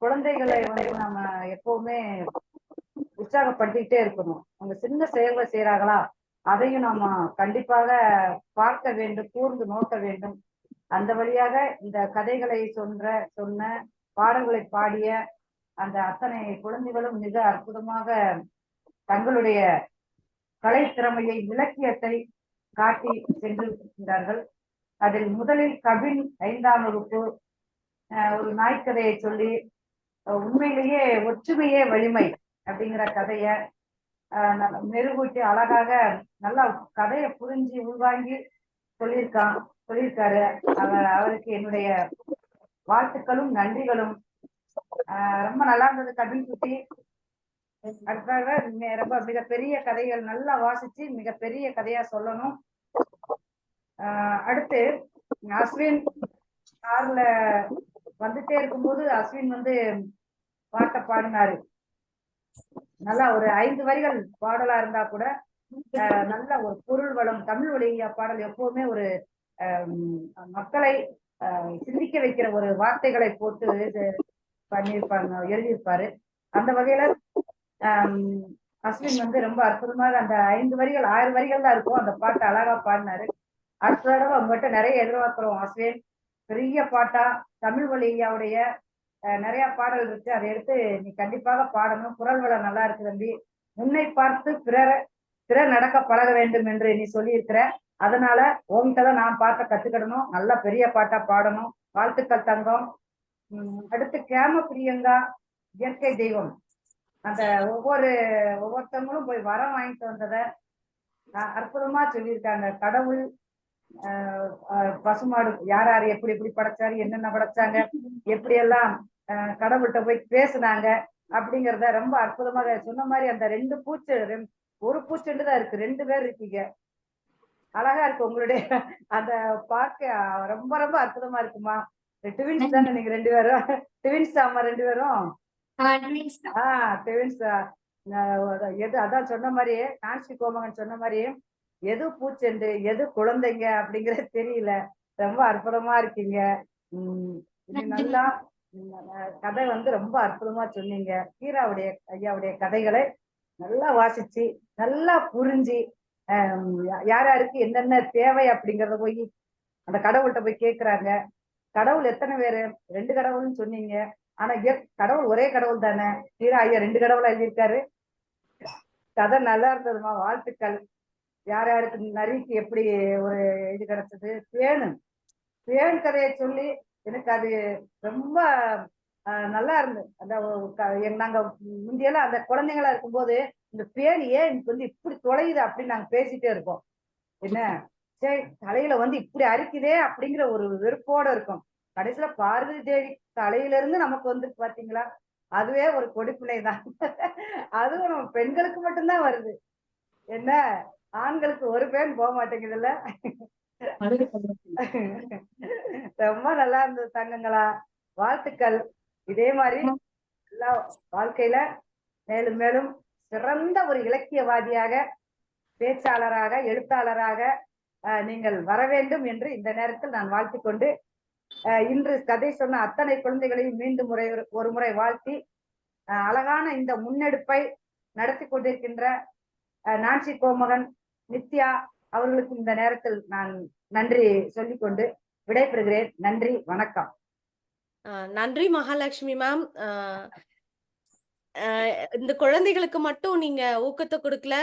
குழந்தைகளை வந்து நம்ம எப்பவுமே உற்சாகப்படுத்திக்கிட்டே இருக்கணும். அவங்க சின்ன செயல்களை செய்யறாங்களா அதையும் நாம கண்டிப்பாக பார்க்க வேண்டும், கூர்ந்து நோக்க வேண்டும். அந்த வழியாக இந்த கதைகளை சொன்ன பாடல்களை பாடிய அந்த அத்தனை குழந்தைகளும் மிக அற்புதமாக தங்களுடைய கலை திறமையை, இலக்கியத்தை காட்டி சென்றிருக்கின்றார்கள். அதில் முதலில் கபின் 5ஆம் வகுப்பு ஒரு நாய்க்கதையை சொல்லி உண்மையிலேயே ஒற்றுமையே வலிமை அப்படிங்கிற கதைய மெருகூட்டி அழகாக நல்லா கதையை புரிஞ்சு உள்வாங்கி சொல்லியிருக்காரு. அவருக்கு என்னுடைய வாழ்த்துக்களும் நன்றிகளும். ரொம்ப நல்லா இருந்தது கபில் குட்டி. அடுத்ததாக ரொம்ப மிகப்பெரிய கதைகள் நல்லா வாசிச்சு மிகப்பெரிய கதையா சொல்லணும். அடுத்து அஸ்வின் கார்ல வந்துட்டே இருக்கும்போது அஸ்வின் வந்து பாட்டை பாடினாரு. நல்லா ஒரு 5 வரிகள் பாடலா இருந்தா கூட நல்ல ஒரு பொருள் வளம். தமிழ் வழியா பாடல் எப்பவுமே ஒரு மக்களை சிந்திக்க வைக்கிற ஒரு வார்த்தைகளை போட்டு பண்ணியிருப்பாங்க, எழுதியிருப்பாரு. அந்த வகையில அஸ்வின் வந்து ரொம்ப அற்புதமாக அந்த 5 வரிகள் 6 வரிகள் தான் இருக்கும், அந்த பாட்டை அழகா பாடினாரு. அடுத்த தடவை உங்ககிட்ட நிறைய எதிர்பார்க்கிறோம் அஸ்வின். பெரிய பாட்டா தமிழ் வழியாவுடைய நிறைய பாடல் இருக்கு, அதை எடுத்து நீ கண்டிப்பாக பாடணும். குரல் வளம் நல்லா இருக்கு தம்பி. உன்னை பார்த்து பிறர் நடக்க பழக வேண்டும் என்று நீ சொல்லியிருக்கிற. அதனால உங்ககிட்டதான் நான் பாட்டை கத்துக்கிடணும், நல்லா பெரிய பாட்டா பாடணும். வாழ்த்துக்கள் தங்கம். அடுத்து கேம பிரியங்கா இயற்கை தெய்வம். அந்த ஒவ்வொருத்தவங்களும் போய் வரம் வாங்கிட்டு வந்ததை அற்புதமா சொல்லியிருக்காங்க. கடவுள் பசுமாடு யார் யார் எப்படி எப்படி படைச்சாரு, என்னென்ன படைச்சாங்க, எப்படி எல்லாம் கடவுள்கிட்ட போய் பேசுனாங்க அப்படிங்கிறத ரொம்ப அற்புதமாக சொன்ன மாதிரி. அந்த 2 பூச்சு, ஒரு பூச்சுண்டு தான் இருக்கு, 2 பேர் இருக்கீங்க. அழகா இருக்கு உங்களுடைய அந்த பார்க்க ரொம்ப ரொம்ப அற்புதமா இருக்குமா. ட்வின்ஸ் தானே நீங்க 2 பேரும்? ட்வின்ஸ் ஆமா 2 பேரும் ட்வின்ஸ். எது அதான் சொன்ன மாதிரியே நான்சி கோமகன் சொன்ன மாதிரியே எது பூச்செண்டு எது குழந்தைங்க அப்படிங்கறது தெரியல. ரொம்ப அற்புதமா இருக்கீங்க. நல்லா கதை வந்து ரொம்ப அற்புதமா சொன்னீங்க. கீராவுடைய ஐயாவுடைய கதைகளை நல்லா வாசிச்சு நல்லா புரிஞ்சு யார் யாருக்கு என்னென்ன தேவை அப்படிங்கறத போய் அந்த கடவுள்கிட்ட போய் கேக்குறாங்க. கடவுள் எத்தனை பேரு? 2 கடவுள்னு சொன்னீங்க. ஆனா கடவுள் ஒரே கடவுள் தானே. கீரா ஐயா 2 கடவுளா எழுதியிருக்காரு. கதை நல்லா இருந்ததுமா, வாழ்த்துக்கள். யார் யாருக்கு நரிக்கு எப்படி ஒரு இது கிடைச்சது, பேன் கதையை சொல்லி எனக்கு அது ரொம்ப நல்லா இருந்தது. அந்த நாங்க முந்தியெல்லாம் அந்த குழந்தைங்களா இருக்கும்போது இந்த பேன் ஏன் எனக்கு வந்து இப்படி தொலையுது அப்படின்னு நாங்க பேசிட்டே இருக்கோம். என்ன சரி தலையில வந்து இப்படி அரிக்குதே அப்படிங்கிற ஒரு வெறுப்போட இருக்கும். கடைசியில பார்வதி தேவி தலையில இருந்து நமக்கு வந்து பாத்தீங்களா, அதுவே ஒரு கொடிப்பிள்ளை தான். அதுவும் நம்ம பெண்களுக்கு மட்டும்தான் வருது. என்ன ஆண்களுக்கு ஒரு பேன் போக மாட்டேங்குதுல்ல. ரொம்ப நல்லா இருந்தது தங்கங்களா, வாழ்த்துக்கள். இதே மாதிரி எல்லா வாழ்க்கையில மேலும் மேலும் சிறந்த ஒரு இலக்கியவாதியாக, பேச்சாளராக, எழுத்தாளராக நீங்கள் வர வேண்டும் என்று இந்த நேரத்தில் நான் வாழ்த்திக் கொண்டு இன்று கதை சொன்ன அத்தனை குழந்தைகளையும் மீண்டும் ஒரு முறை வாழ்த்தி அழகான இந்த முன்னெடுப்பை நடத்தி கொண்டிருக்கின்ற நான்சி கோமகன், நித்யா அவர்களுக்கு இந்த நேரத்தில் நான் நன்றி சொல்லிக்கொண்டு விடைபெறுகிறேன். நன்றி, வணக்கம். நன்றி மகாலட்சுமி மேம். இந்த குழந்தைகளுக்கு மட்டும் நீங்க ஊக்கத்தை கொடுக்கல,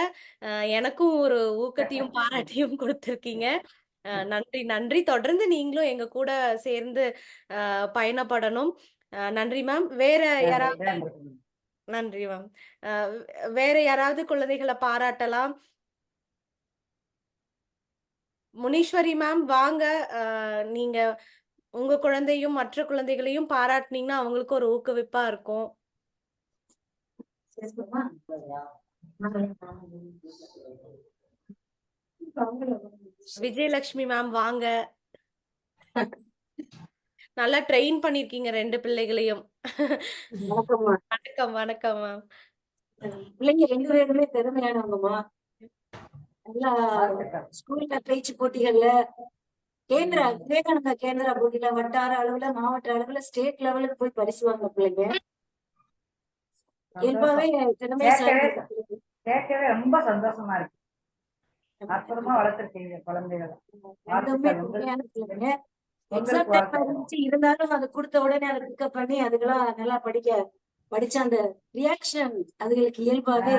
எனக்கும் ஒரு ஊக்கத்தையும் பாராட்டியும் கொடுத்திருக்கீங்க. நன்றி நன்றி. தொடர்ந்து நீங்களும் எங்க கூட சேர்ந்து பயணப்படணும். நன்றி மேம். வேற யாராவது? நன்றி மேம். வேற யாராவது குழந்தைகளை பாராட்டலாம்? முனீஸ்வரி மேம் வாங்க. நீங்க உங்க குழந்தையும் மற்ற குழந்தைகளையும் பாராட்டினீங்கன்னா அவங்களுக்கு ஒரு ஊக்குவிப்பா இருக்கும். விஜயலட்சுமி மேம் வாங்க. நல்லா ட்ரெயின் பண்ணிருக்கீங்க 2 பிள்ளைகளையும். வணக்கம் வணக்கம் மேம். பிள்ளைங்க 2 பேருமே திறமையானவங்கம்மா. நல்லா ஸ்கூல்ல பேச்சு போட்டிகள்ல விவேகானந்தா கேந்திரா போட்டியில வட்டார அளவுல, மாவட்ட அளவுல, ஸ்டேட் லெவலுக்கு போய் பரிசு வாங்க பிள்ளைங்க. இயல்பாவே கேட்கவே ரொம்ப சந்தோஷமா இருக்கு. அற்புதமா வளர்த்திருக்கீங்க குழந்தைகளை. எக்ஸாம் டைம் இருந்துச்சு, இருந்தாலும் அது கொடுத்த உடனே அதை பிக்கப் பண்ணி அதுக்கெல்லாம் நல்லா படிச்ச அந்த ரியாக்ஷன் அதுகளுக்கு இயல்பாவே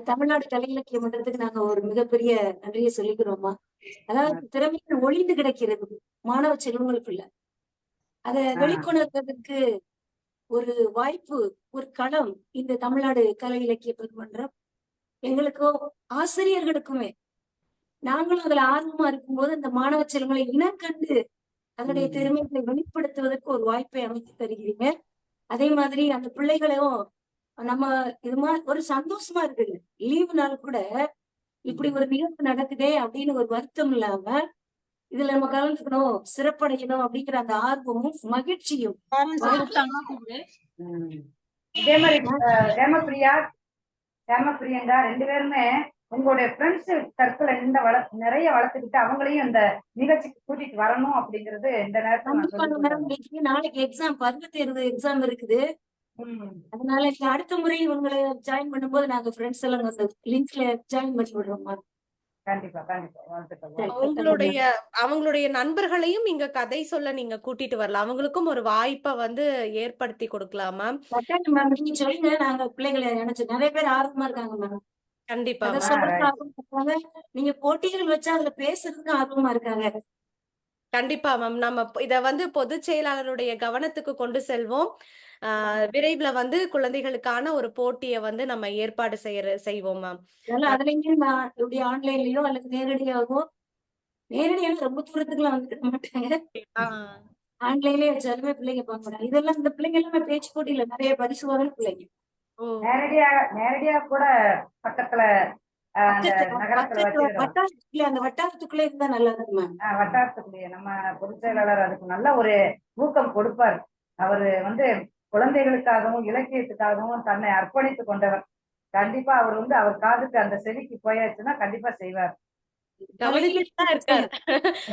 தமிழ்நாடு கலை இலக்கிய மன்றத்துக்கு நாங்க ஒரு மிகப்பெரிய நன்றியை சொல்லிக்கிறோமா. அதாவது திறமைகள் ஒளிந்து கிடைக்கிறது மாணவ செல்வங்களுக்குள்ள. அதை வெளிக்கொணர்றதுக்கு ஒரு வாய்ப்பு, ஒரு களம் இந்த தமிழ்நாடு கலை இலக்கிய பெருமன்றம் எங்களுக்கோ ஆசிரியர்களுக்குமே நாங்களும் அதுல ஆர்வமா இருக்கும்போது அந்த மாணவ செல்வங்களை இனக்கண்டு அதனுடைய திறமைகளை வெளிப்படுத்துவதற்கு ஒரு வாய்ப்பை அமைத்து தருகிறீங்க. அதே மாதிரி அந்த பிள்ளைகளையும் நம்ம இது மாதிரி ஒரு சந்தோஷமா இருக்குது. லீவு நாள் கூட இப்படி ஒரு நிகழ்வு நடக்குதே அப்படின்னு ஒரு வருத்தம் இல்லாம இதுல நம்ம கலந்துக்கணும், சிறப்படையணும் அப்படிங்கிற அந்த ஆர்வமும் மகிழ்ச்சியும் இதே மாதிரி ஹேமப்பிரியங்கா 2 பேருமே உங்களுடைய ஃப்ரெண்ட்ஸ் சர்க்கிள் நிறைய வளர்த்துக்கிட்டு அவங்களையும் இந்த நிகழ்ச்சிக்கு கூட்டிட்டு வரணும் அப்படிங்கிறது இந்த நேரத்துல நாளைக்கு எக்ஸாம், பருவ தேர்வு எக்ஸாம் இருக்குது. அதனால நீங்க அடுத்த முறை உங்களை ஜாயின் பண்ணும்போது நாங்க ஃப்ரெண்ட்ஸ் எல்லாம் அந்த லிங்க்ல ஜாயின் பண்ணி விடுறோம். கண்டிப்பா கண்டிப்பா. அவங்களுடைய நண்பர்களையும் இங்க கதை சொல்ல நீங்க கூட்டிட்டு வரலாம். அவங்களுக்கும் ஒரு வாய்ப்பை வந்து ஏற்படுத்தி கொடுக்கலாம் மேம். நீங்க சொல்லுங்க, நாங்க பிள்ளைகளை நினைச்சு நிறைய பேர் ஆர்வமா இருக்காங்க மேம். கண்டிப்பா அதை சொல்றதுக்கு ஆர்வமா இருக்காங்க. நீங்க போட்டிகள் வச்சா அதுல பேசுறதுக்கு ஆர்வமா இருக்காங்க. கண்டிப்பா மேம். நம்ம இத வந்து பொதுச் செயலாளருடைய கவனத்துக்கு கொண்டு செல்வோம். விரைவில் வந்து குழந்தைகளுக்கான ஒரு போட்டியை வந்து நம்ம ஏற்பாடு செய்வோம் மேம். அதுலயும் நான் இப்படி ஆன்லைன்லயோ அல்லது நேரடியாகவோ, நேரடியாக ரொம்ப தூரத்துக்குலாம் வந்துக்க மாட்டாங்க. ஆன்லைன்லயே வச்சாலுமே பிள்ளைங்க பாக்குறாங்க. இதெல்லாம் இந்த பிள்ளைங்க எல்லாமே பேச்சு போட்டியில நிறைய பரிசு வாங்குற பிள்ளைங்க. நேரடியா கூட பக்கத்துல அந்த வட்டாரத்துக்குள்ளே இருந்தா நல்லா இருக்குமா? வட்டாரத்துக்குள்ளேயே நம்ம பொதுச் செயலாளர் அதுக்கு நல்ல ஒரு ஊக்கம் கொடுப்பார். அவரு வந்து குழந்தைகளுக்காகவும் இலக்கியத்துக்காகவும் தன்னை அர்ப்பணித்து கொண்டவர். கண்டிப்பா அவர் வந்து அவர் காதுக்கு அந்த செவிக்கு போயாச்சுன்னா கண்டிப்பா செய்வார். கவனிச்சுட்டுதான் இருக்காரு.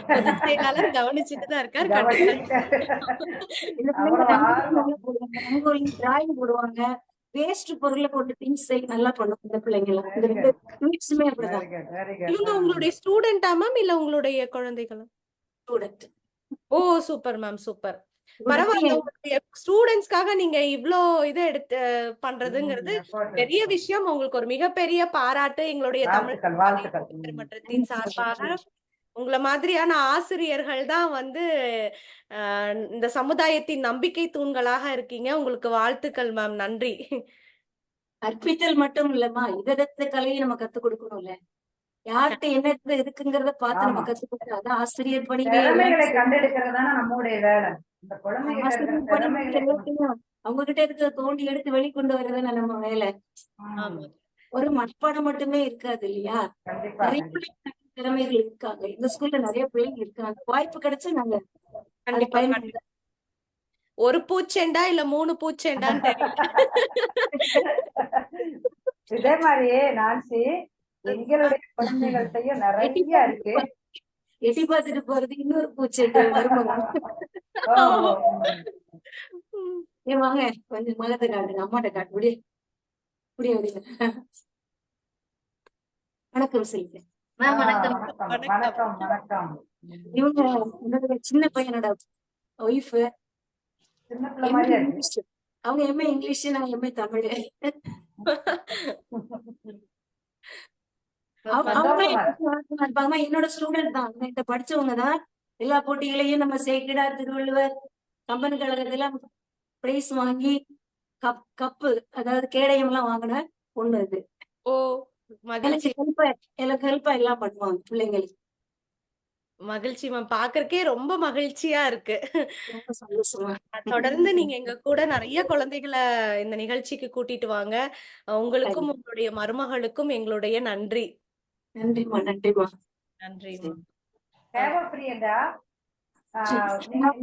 பொதுச் செயலாளர் கவனிச்சுட்டுதான் இருக்காரு. டிராயிங் போடுவாங்க, வேஸ்ட் பொருளை போட்டு திங்ஸ் நல்லா பண்ணும் இந்த பிள்ளைங்க எல்லாம். இவங்க உங்களுடைய ஸ்டூடெண்டா மேம் இல்ல உங்களுடைய குழந்தைகளா? ஸ்டூடெண்ட். ஓ சூப்பர் மேம், சூப்பர். பரவாயில்ல. உங்களுடைய ஸ்டூடெண்ட்ஸ்க்காக நீங்க இவ்ளோ இதை எடுத்து பண்றதுங்கிறது பெரிய விஷயம். உங்களுக்கு ஒரு மிகப்பெரிய பாராட்டு எங்களுடைய தமிழ் மன்றத்தின் சார்பாக. உங்களை மாதிரியான ஆசிரியர்கள் தான் வந்து இந்த சமுதாயத்தின் நம்பிக்கை தூண்களாக இருக்கீங்க. உங்களுக்கு வாழ்த்துக்கள் மேம். நன்றி. கற்பித்தல் மட்டும் இல்லம்மா, இதத்த கலையை நம்ம கத்துக் கொடுக்கணும்ல. யார்கிட்ட என்ன இருக்குங்கிறத பார்த்து நம்ம கத்துக் கொடுத்தா அதான் ஆசிரியர் பணிகளை கண்டெடுக்கிறதான நம்மளுடைய வேலை. அவங்க கிட்ட இருக்கிற தோண்டி எடுத்து வெளிக்கொண்டு வர்றதுதானே நம்ம வேலை. ஒரு மட்பாடம் மட்டுமே இருக்காது இல்லையா? திறமைகள் இருக்காங்க. இந்த ஸ்கூல்ல நிறைய பிள்ளைங்க இருக்காங்க. வாய்ப்பு கிடைச்சா நாங்க ஒரு பூச்செண்டா இல்ல 3 பூச்செண்டான்னு தெரியல. இதே மாதிரியே நான்சி எங்களுடைய குழந்தைகள்கிட்டயும் நிறைய இருக்கு. எட்டி பார்த்துட்டு போறது இன்னொரு பூச்செண்டு வருமானம். ஏன் வாங்க கொஞ்சம் மகத்தை காட்டுங்க, அம்மாட்ட காட்டு. முடிய வணக்கம் சொல்லுங்க. இவங்க என்னோட சின்ன பையனோட ஒய்ஃப். அவங்க எம்ஏ இங்கிலீஷ், நான் எம்ஏ தமிழ். என்னோட ஸ்டூடெண்ட் தான், என்கிட்ட படிச்சவங்கதான். எல்லா போட்டிகளையும் நம்ம சேக்கிடா, திருவள்ளுவர், கம்பன் கழகத்துல பிரைஸ் வாங்கி கப்பு அதாவது கேடயம் எல்லாம் வாங்கின பொண்ணு இது. ஓ எனக்கு ஹெல்ப்பா எல்லாம் பண்ணுவாங்க பிள்ளைங்களுக்கு. மகிழ்ச்சி மேம். பாக்குறக்கே ரொம்ப மகிழ்ச்சியா இருக்கு. ரொம்ப சந்தோஷமா. தொடர்ந்து நீங்க எங்க கூட நிறைய குழந்தைகளை இந்த நிகழ்ச்சிக்கு கூட்டிட்டு வாங்க. உங்களுக்கும் உங்களுடைய மருமகளுக்கும் எங்களுடைய நன்றி. நன்றிமா. நன்றிமா. நன்றி. தேவப்பிரியங்கா,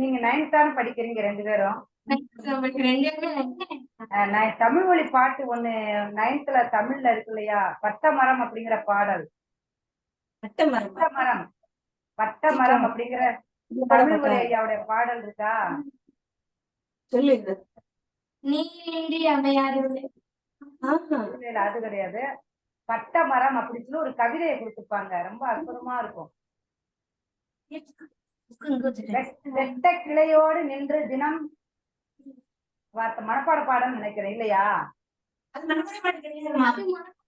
நீங்க 9th படிக்கிறீங்க 2 பேரும். தமிழ் மொழி பாட்டு ஒண்ணு 9th தமிழ்ல இருக்கு இல்லையா? பட்டமரம் அப்படிங்கிற பாடல். பட்டமரம் அப்படிங்கிற தமிழ் மொழி ஐயாவுடைய பாடல் இருக்கா? சொல்லுங்க. நீரின்றி அமையாது. அது கிடையாது. பட்டமரம் அப்படின்னு சொல்லி ஒரு கவிதையை கொடுத்துப்பாங்க. ரொம்ப அற்புதமா இருக்கும். வெட்ட கிளையோடு நின்று தினம் மனப்பாட பாடம் நினைக்கிறேன் இல்லையா?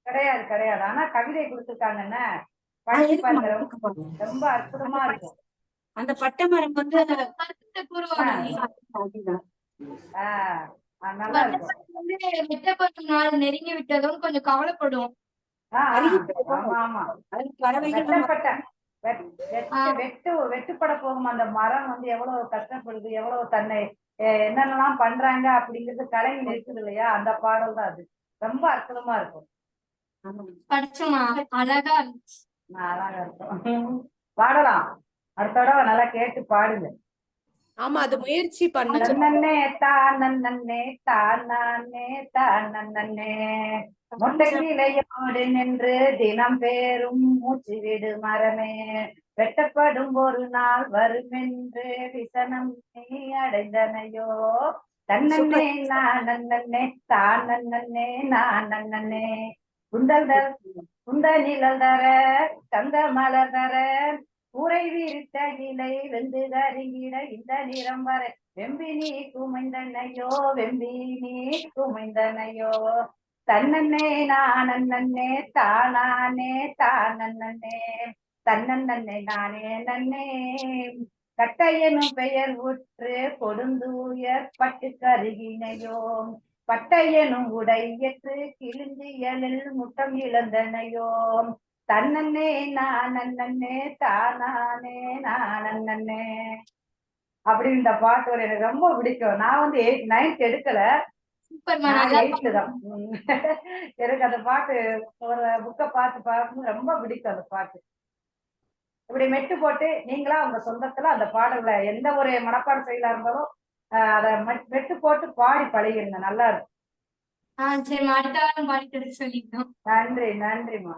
கிடையாது கிடையாது. ஆனா கவிதை கொடுத்துருக்காங்கன்னு படிச்சு பாருங்க. ரொம்ப அற்புதமா இருக்கும். அந்த பட்டமரம் வந்து வெட்டப்படும் நாள் நெருங்கி விட்டதும் கொஞ்சம் கவலைப்படும். ஆமா ஆமா. அது பறவைகள் நம்ம வெட்டுப்பட போகும் அந்த மரம் வந்து எவ்வளவு கஷ்டப்படுது, எவ்வளவு தன்னை என்னென்னலாம் பண்றாங்க அப்படிங்கிறது கலைஞ இருக்குது இல்லையா, அந்த பாடல் தான் அது. ரொம்ப அற்புதமா இருக்கும். படிச்சோமா, அழகா இருந்துச்சு. அழகா இருக்கும். பாடலாம், அடுத்த தடவை நல்லா கேட்டு பாடுங்க. ஆமா, அது முயற்சி பண்ண நன்னே தானே தானே தானே மொட்டைக்கிளையோடு நின்று தினம் பேரும் மூச்சு விடு மரமே, வெட்டப்படும் ஒரு நாள் வரும் என்று விசனம் நீ அடைந்தனையோ. தன்னே நானே தானே நானே குந்தல் குந்த நிழல் தர தந்த மலர் தர கூரை விரித்த இலை வெந்து கருங்கிட இந்த நிறம் வர வெம்பி நீ குமைந்தனையோ வெம்பி நீ குமைந்தனையோ. தன்னே நானே தானே தானே தன்னே நானே நன்னே கட்டையனும் பெயர் உற்று கொடுந்தூயர் பட்டு கருகினையோ. பட்டையனும் உடையற்று கிழிஞ்சியலில் முட்டம் இழந்தனையோ. தன்னே நானே தானே நானே அப்படி இந்த பாட்டு ஒரு எனக்கு ரொம்ப பிடிக்கும். நான் வந்து 9th எடுக்கல, நான் 8th தான். எனக்கு அந்த பாட்டு ஒரு புக்கை பார்த்து ரொம்ப பிடிக்கும் அந்த பாட்டு. இப்படி மெட்டு போட்டு நீங்களா உங்க சொந்தத்துல அந்த பாடல்ல எந்த ஒரு மனப்பாடம் செய்யலா இருந்தாலும் அதை மெட்டு போட்டு பாடி பழகிருங்க, நல்லா இருக்கும். சரி, அடுத்த வாரம் பாடி சொல்லிட்டோம். நன்றி நன்றிமா.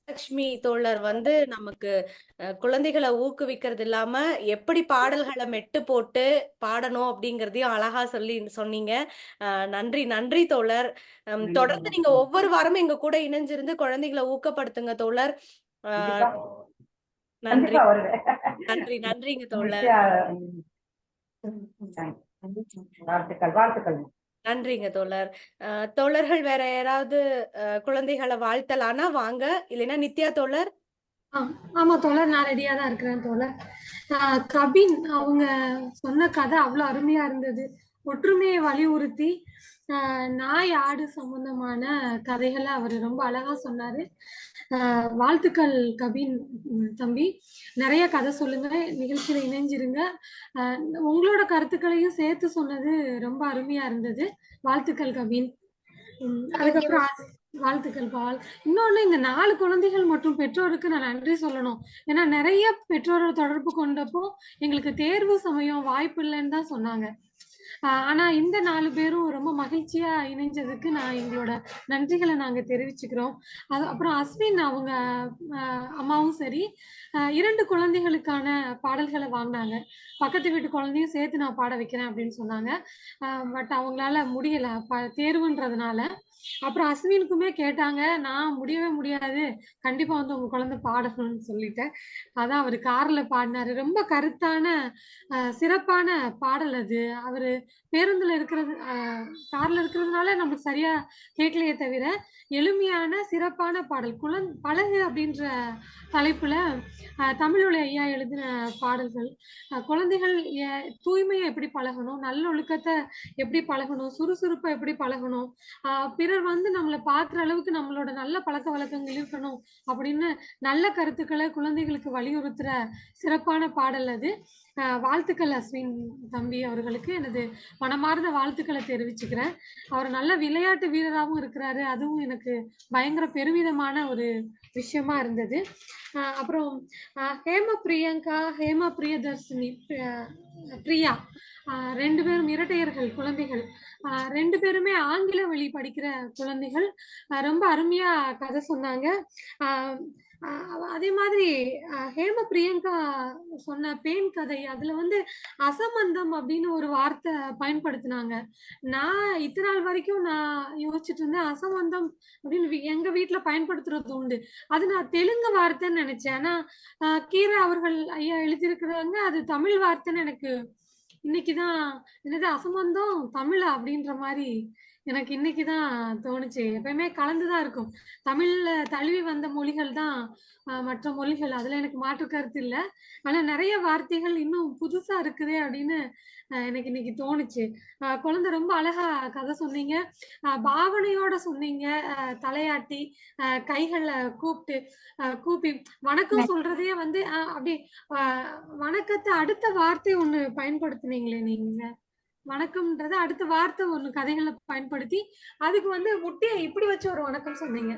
லட்சுமி தோழர் வந்து நமக்கு குழந்தைகளை ஊக்குவிக்கிறது இல்லாம எப்படி பாடல்களை மெட்டு போட்டு பாடணும் அப்படிங்கறதையும் அழகா சொன்னீங்க. நன்றி நன்றி தோழர். தொடர்ந்து நீங்க ஒவ்வொரு வாரமும் எங்க கூட இணைஞ்சிருந்து குழந்தைகளை ஊக்கப்படுத்துங்க தோழர். நன்றி நன்றி நன்றிங்க தோழர். வாழ்த்துக்கள். நன்றிங்க தோழர். தோழர்கள் வேற யாராவது குழந்தைகளை வாழ்த்தலானா வாங்க, இல்லைன்னா நித்யா தோழர். ஆமா தோழர், நான் ரெடியா தான் இருக்கிறேன் தோழர். கபின் அவங்க சொன்ன கதை அவ்வளவு அருமையா இருந்தது. ஒற்றுமையை வலியுறுத்தி நாய் ஆடு சம்பந்தமான கதைகளை அவர் ரொம்ப அழகா சொன்னாரு. வாழ்த்துக்கள் கபின் தம்பி, நிறைய கதை சொல்லுங்க, நிகழ்ச்சியில இணைஞ்சிருங்க. உங்களோட கருத்துக்களையும் சேர்த்து சொன்னது ரொம்ப அருமையா இருந்தது. வாழ்த்துக்கள் கபின். அதுக்கப்புறம் வாழ்த்துக்கள் பால். இன்னொன்னு, இந்த 4 குழந்தைகள் மற்றும் பெற்றோருக்கு நான் நன்றி சொல்லணும். ஏன்னா நிறைய பெற்றோர்கள் தொடர்பு கொண்டப்போ எங்களுக்கு தேர்வு சமயம் வாய்ப்பு இல்லைன்னு தான் சொன்னாங்க. ஆனா இந்த 4 பேரும் ரொம்ப மகிழ்ச்சியா இணைஞ்சதுக்கு நான் எங்களோட நன்றிகளை நாங்க தெரிவிச்சுக்கிறோம். அப்புறம் அஸ்வின் அவங்க அம்மாவும் சரி 2 குழந்தைகளுக்கான பாடல்களை வாங்கினாங்க. பக்கத்து வீட்டு குழந்தையும் சேர்த்து நான் பாட வைக்கிறேன் அப்படின்னு சொன்னாங்க. பட் அவங்களால முடியல தேர்வுன்றதுனால. அப்புறம் அஸ்வினுக்குமே கேட்டாங்க, நான் முடியவே முடியாது, கண்டிப்பா வந்து உங்க குழந்தை பாடணும்னு சொல்லிட்டேன். அதான் அவரு கார்ல பாடினாரு. ரொம்ப கருத்தான சிறப்பான பாடல் அது. அவரு பேருந்துல இருக்கிறது கார்ல இருக்கிறதுனால நமக்கு சரியா கேட்கலையே தவிர எளிமையான சிறப்பான பாடல். பழகு அப்படின்ற தலைப்புல தமிழொலி ஐயா எழுதின பாடல்கள். குழந்தைகள் தூய்மையை எப்படி பழகணும், நல்லொழுக்கத்தை எப்படி பழகணும், சுறுசுறுப்பை எப்படி பழகணும், பிறர் வந்து நம்மளை பார்க்குற அளவுக்கு நம்மளோட நல்ல பழக்க வழக்கங்கள் இருக்கணும் அப்படின்னு நல்ல கருத்துக்களை குழந்தைகளுக்கு வலியுறுத்துற சிறப்பான பாடல் அது. வாழ்த்துக்கள் அஸ்வின் தம்பி அவர்களுக்கு எனது மனமார்ந்த வாழ்த்துக்களை தெரிவிச்சுக்கிறேன். அவர் நல்ல விளையாட்டு வீரராகவும் இருக்கிறாரு, அதுவும் எனக்கு பயங்கர பெருமிதமான ஒரு விஷயமா இருந்தது. அப்புறம் ஹேம பிரியதர்ஷினி பிரியா 2 பேரும் இரட்டையர்கள் குழந்தைகள். 2 பேருமே ஆங்கில வழி படிக்கிற குழந்தைகள். ரொம்ப அருமையா கதை சொன்னாங்க. அதே மாதிரி ஹேம பிரியங்கா சொன்ன பேன் கதை, அதுல வந்து அசம்பந்தம் அப்படின்னு ஒரு வார்த்தை பயன்படுத்தினாங்க. நான் இத்தனை நாள் வரைக்கும் நான் யோசிச்சுட்டு இருந்தேன், அசம்பந்தம் அப்படின்னு எங்க வீட்டுல பயன்படுத்துறது உண்டு, அது நான் தெலுங்கு வார்த்தைன்னு நினைச்சேன். ஆனா கீரை அவர்கள் ஐயா எழுதியிருக்கிறாங்க, அது தமிழ் வார்த்தைன்னு எனக்கு இன்னைக்குதான் என்னது அசம்பந்தம் தமிழா அப்படின்ற மாதிரி எனக்கு இன்னைக்குதான் தோணுச்சு. எப்பயுமே கலந்துதான் இருக்கும். தமிழ்ல தழுவி வந்த மொழிகள் தான் மற்ற மொழிகள். அதுல எனக்கு மாற்று கருத்து இல்ல. ஆனா நிறைய வார்த்தைகள் இன்னும் புதுசா இருக்குதே அப்படின்னு எனக்கு இன்னைக்கு தோணுச்சு. குழந்தை ரொம்ப அழகா கதை சொன்னீங்க. பாவனையோட சொன்னீங்க. தலையாட்டி கைகளை கூப்பிட்டு கூப்பி வணக்கம் சொல்றதே வந்து அப்படி வணக்கத்தை அடுத்த வார்த்தை ஒண்ணு பயன்படுத்துனீங்களே நீங்க. வணக்கம்ன்றத அடுத்த வார்த்தை ஒண்ணு கதைகளை பயன்படுத்தி அதுக்கு வந்து முட்டியை இப்படி வச்சு ஒரு வணக்கம் சொன்னீங்க.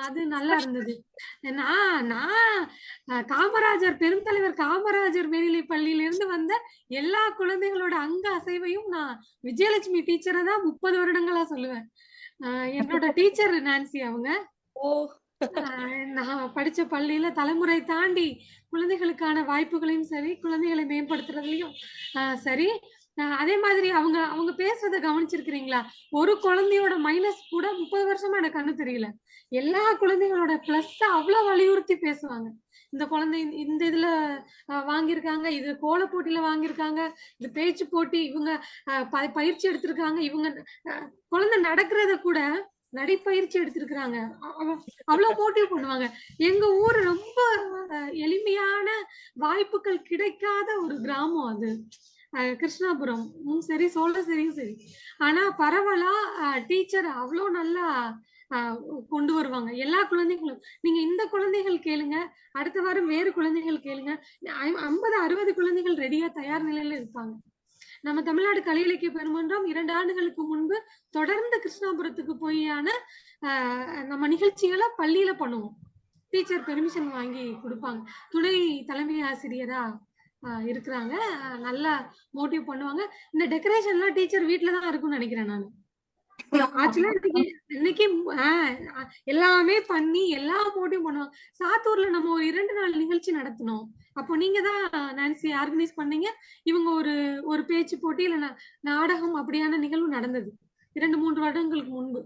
அது நல்லா இருந்தது. நான் காமராஜர் பெருந்தலைவர் காமராஜர் மேல்நிலை பள்ளியில இருந்து வந்த எல்லா குழந்தைகளோட அங்க அசைவையும் நான் விஜயலட்சுமி டீச்சரை தான் 30 வருடங்களா சொல்லுவேன். என்னோட டீச்சர் நான்சி அவங்க. நான் படிச்ச பள்ளியில தலைமுறை தாண்டி குழந்தைகளுக்கான வாய்ப்புகளையும் சரி, குழந்தைகளை மேம்படுத்துறதுலயும் சரி. அதே மாதிரி அவங்க பேசுறத கவனிச்சிருக்கிறீங்களா? ஒரு குழந்தையோட மைனஸ் கூட 30 வருஷமா எனக்கு கண்ணு தெரியல. எல்லா குழந்தைகளோட பிளஸ் அவ்வளவு வலியுறுத்தி பேசுவாங்க. இந்த குழந்தை இந்த இதுல வாங்கியிருக்காங்க, இது கோல போட்டியில வாங்கியிருக்காங்க, இது பேச்சு போட்டி, இவங்க பயிற்சி எடுத்திருக்காங்க, இவங்க குழந்தை நடக்கிறத கூட நடைப்பயிற்சி எடுத்திருக்கிறாங்க. அவ்வளவு மோட்டிவ் பண்ணுவாங்க. எங்க ஊர் ரொம்ப எளிமையான வாய்ப்புகள் கிடைக்காத ஒரு கிராமம் அது. கிருஷ்ணாபுரம் சரி, சோழசேரியும் சரி. ஆனா பரவலா டீச்சர் அவ்வளோ நல்லா கொண்டு வருவாங்க. எல்லா குழந்தைகளும் நீங்க இந்த குழந்தைகள் கேளுங்க, அடுத்த வாரம் வேறு குழந்தைகள் கேளுங்க. 50-60 குழந்தைகள் ரெடியா தயார் நிலையில இருப்பாங்க. நம்ம தமிழ்நாடு கலை இலக்கிய பெருமன்றம் 2 ஆண்டுகளுக்கு முன்பு தொடர்ந்து கிருஷ்ணாபுரத்துக்கு போயான நம்ம நிகழ்ச்சிகளை பள்ளியில பண்ணுவோம். டீச்சர் பெர்மிஷன் வாங்கி கொடுப்பாங்க. துணை தலைமை ஆசிரியரா இருக்கிறாங்க. நல்லா மோட்டிவ் பண்ணுவாங்க. இந்த டெக்கரேஷன் எல்லாம் டீச்சர் வீட்டுலதான் இருக்கும்னு நினைக்கிறேன் நான். ஆக்சுவலா இன்னைக்கு எல்லாமே பண்ணி எல்லா மோட்டிவ் பண்ணுவாங்க. சாத்தூர்ல நம்ம ஒரு 2 நாள் நிகழ்ச்சி நடத்தினோம். அப்போ நீங்க தான் நான்சி ஆர்கனைஸ் பண்ணீங்க. இவங்க ஒரு பேச்சு போட்டி இல்ல நாடகம் அப்படியான நிகழ்வு நடந்தது 2-3 வருடங்களுக்கு முன்பு.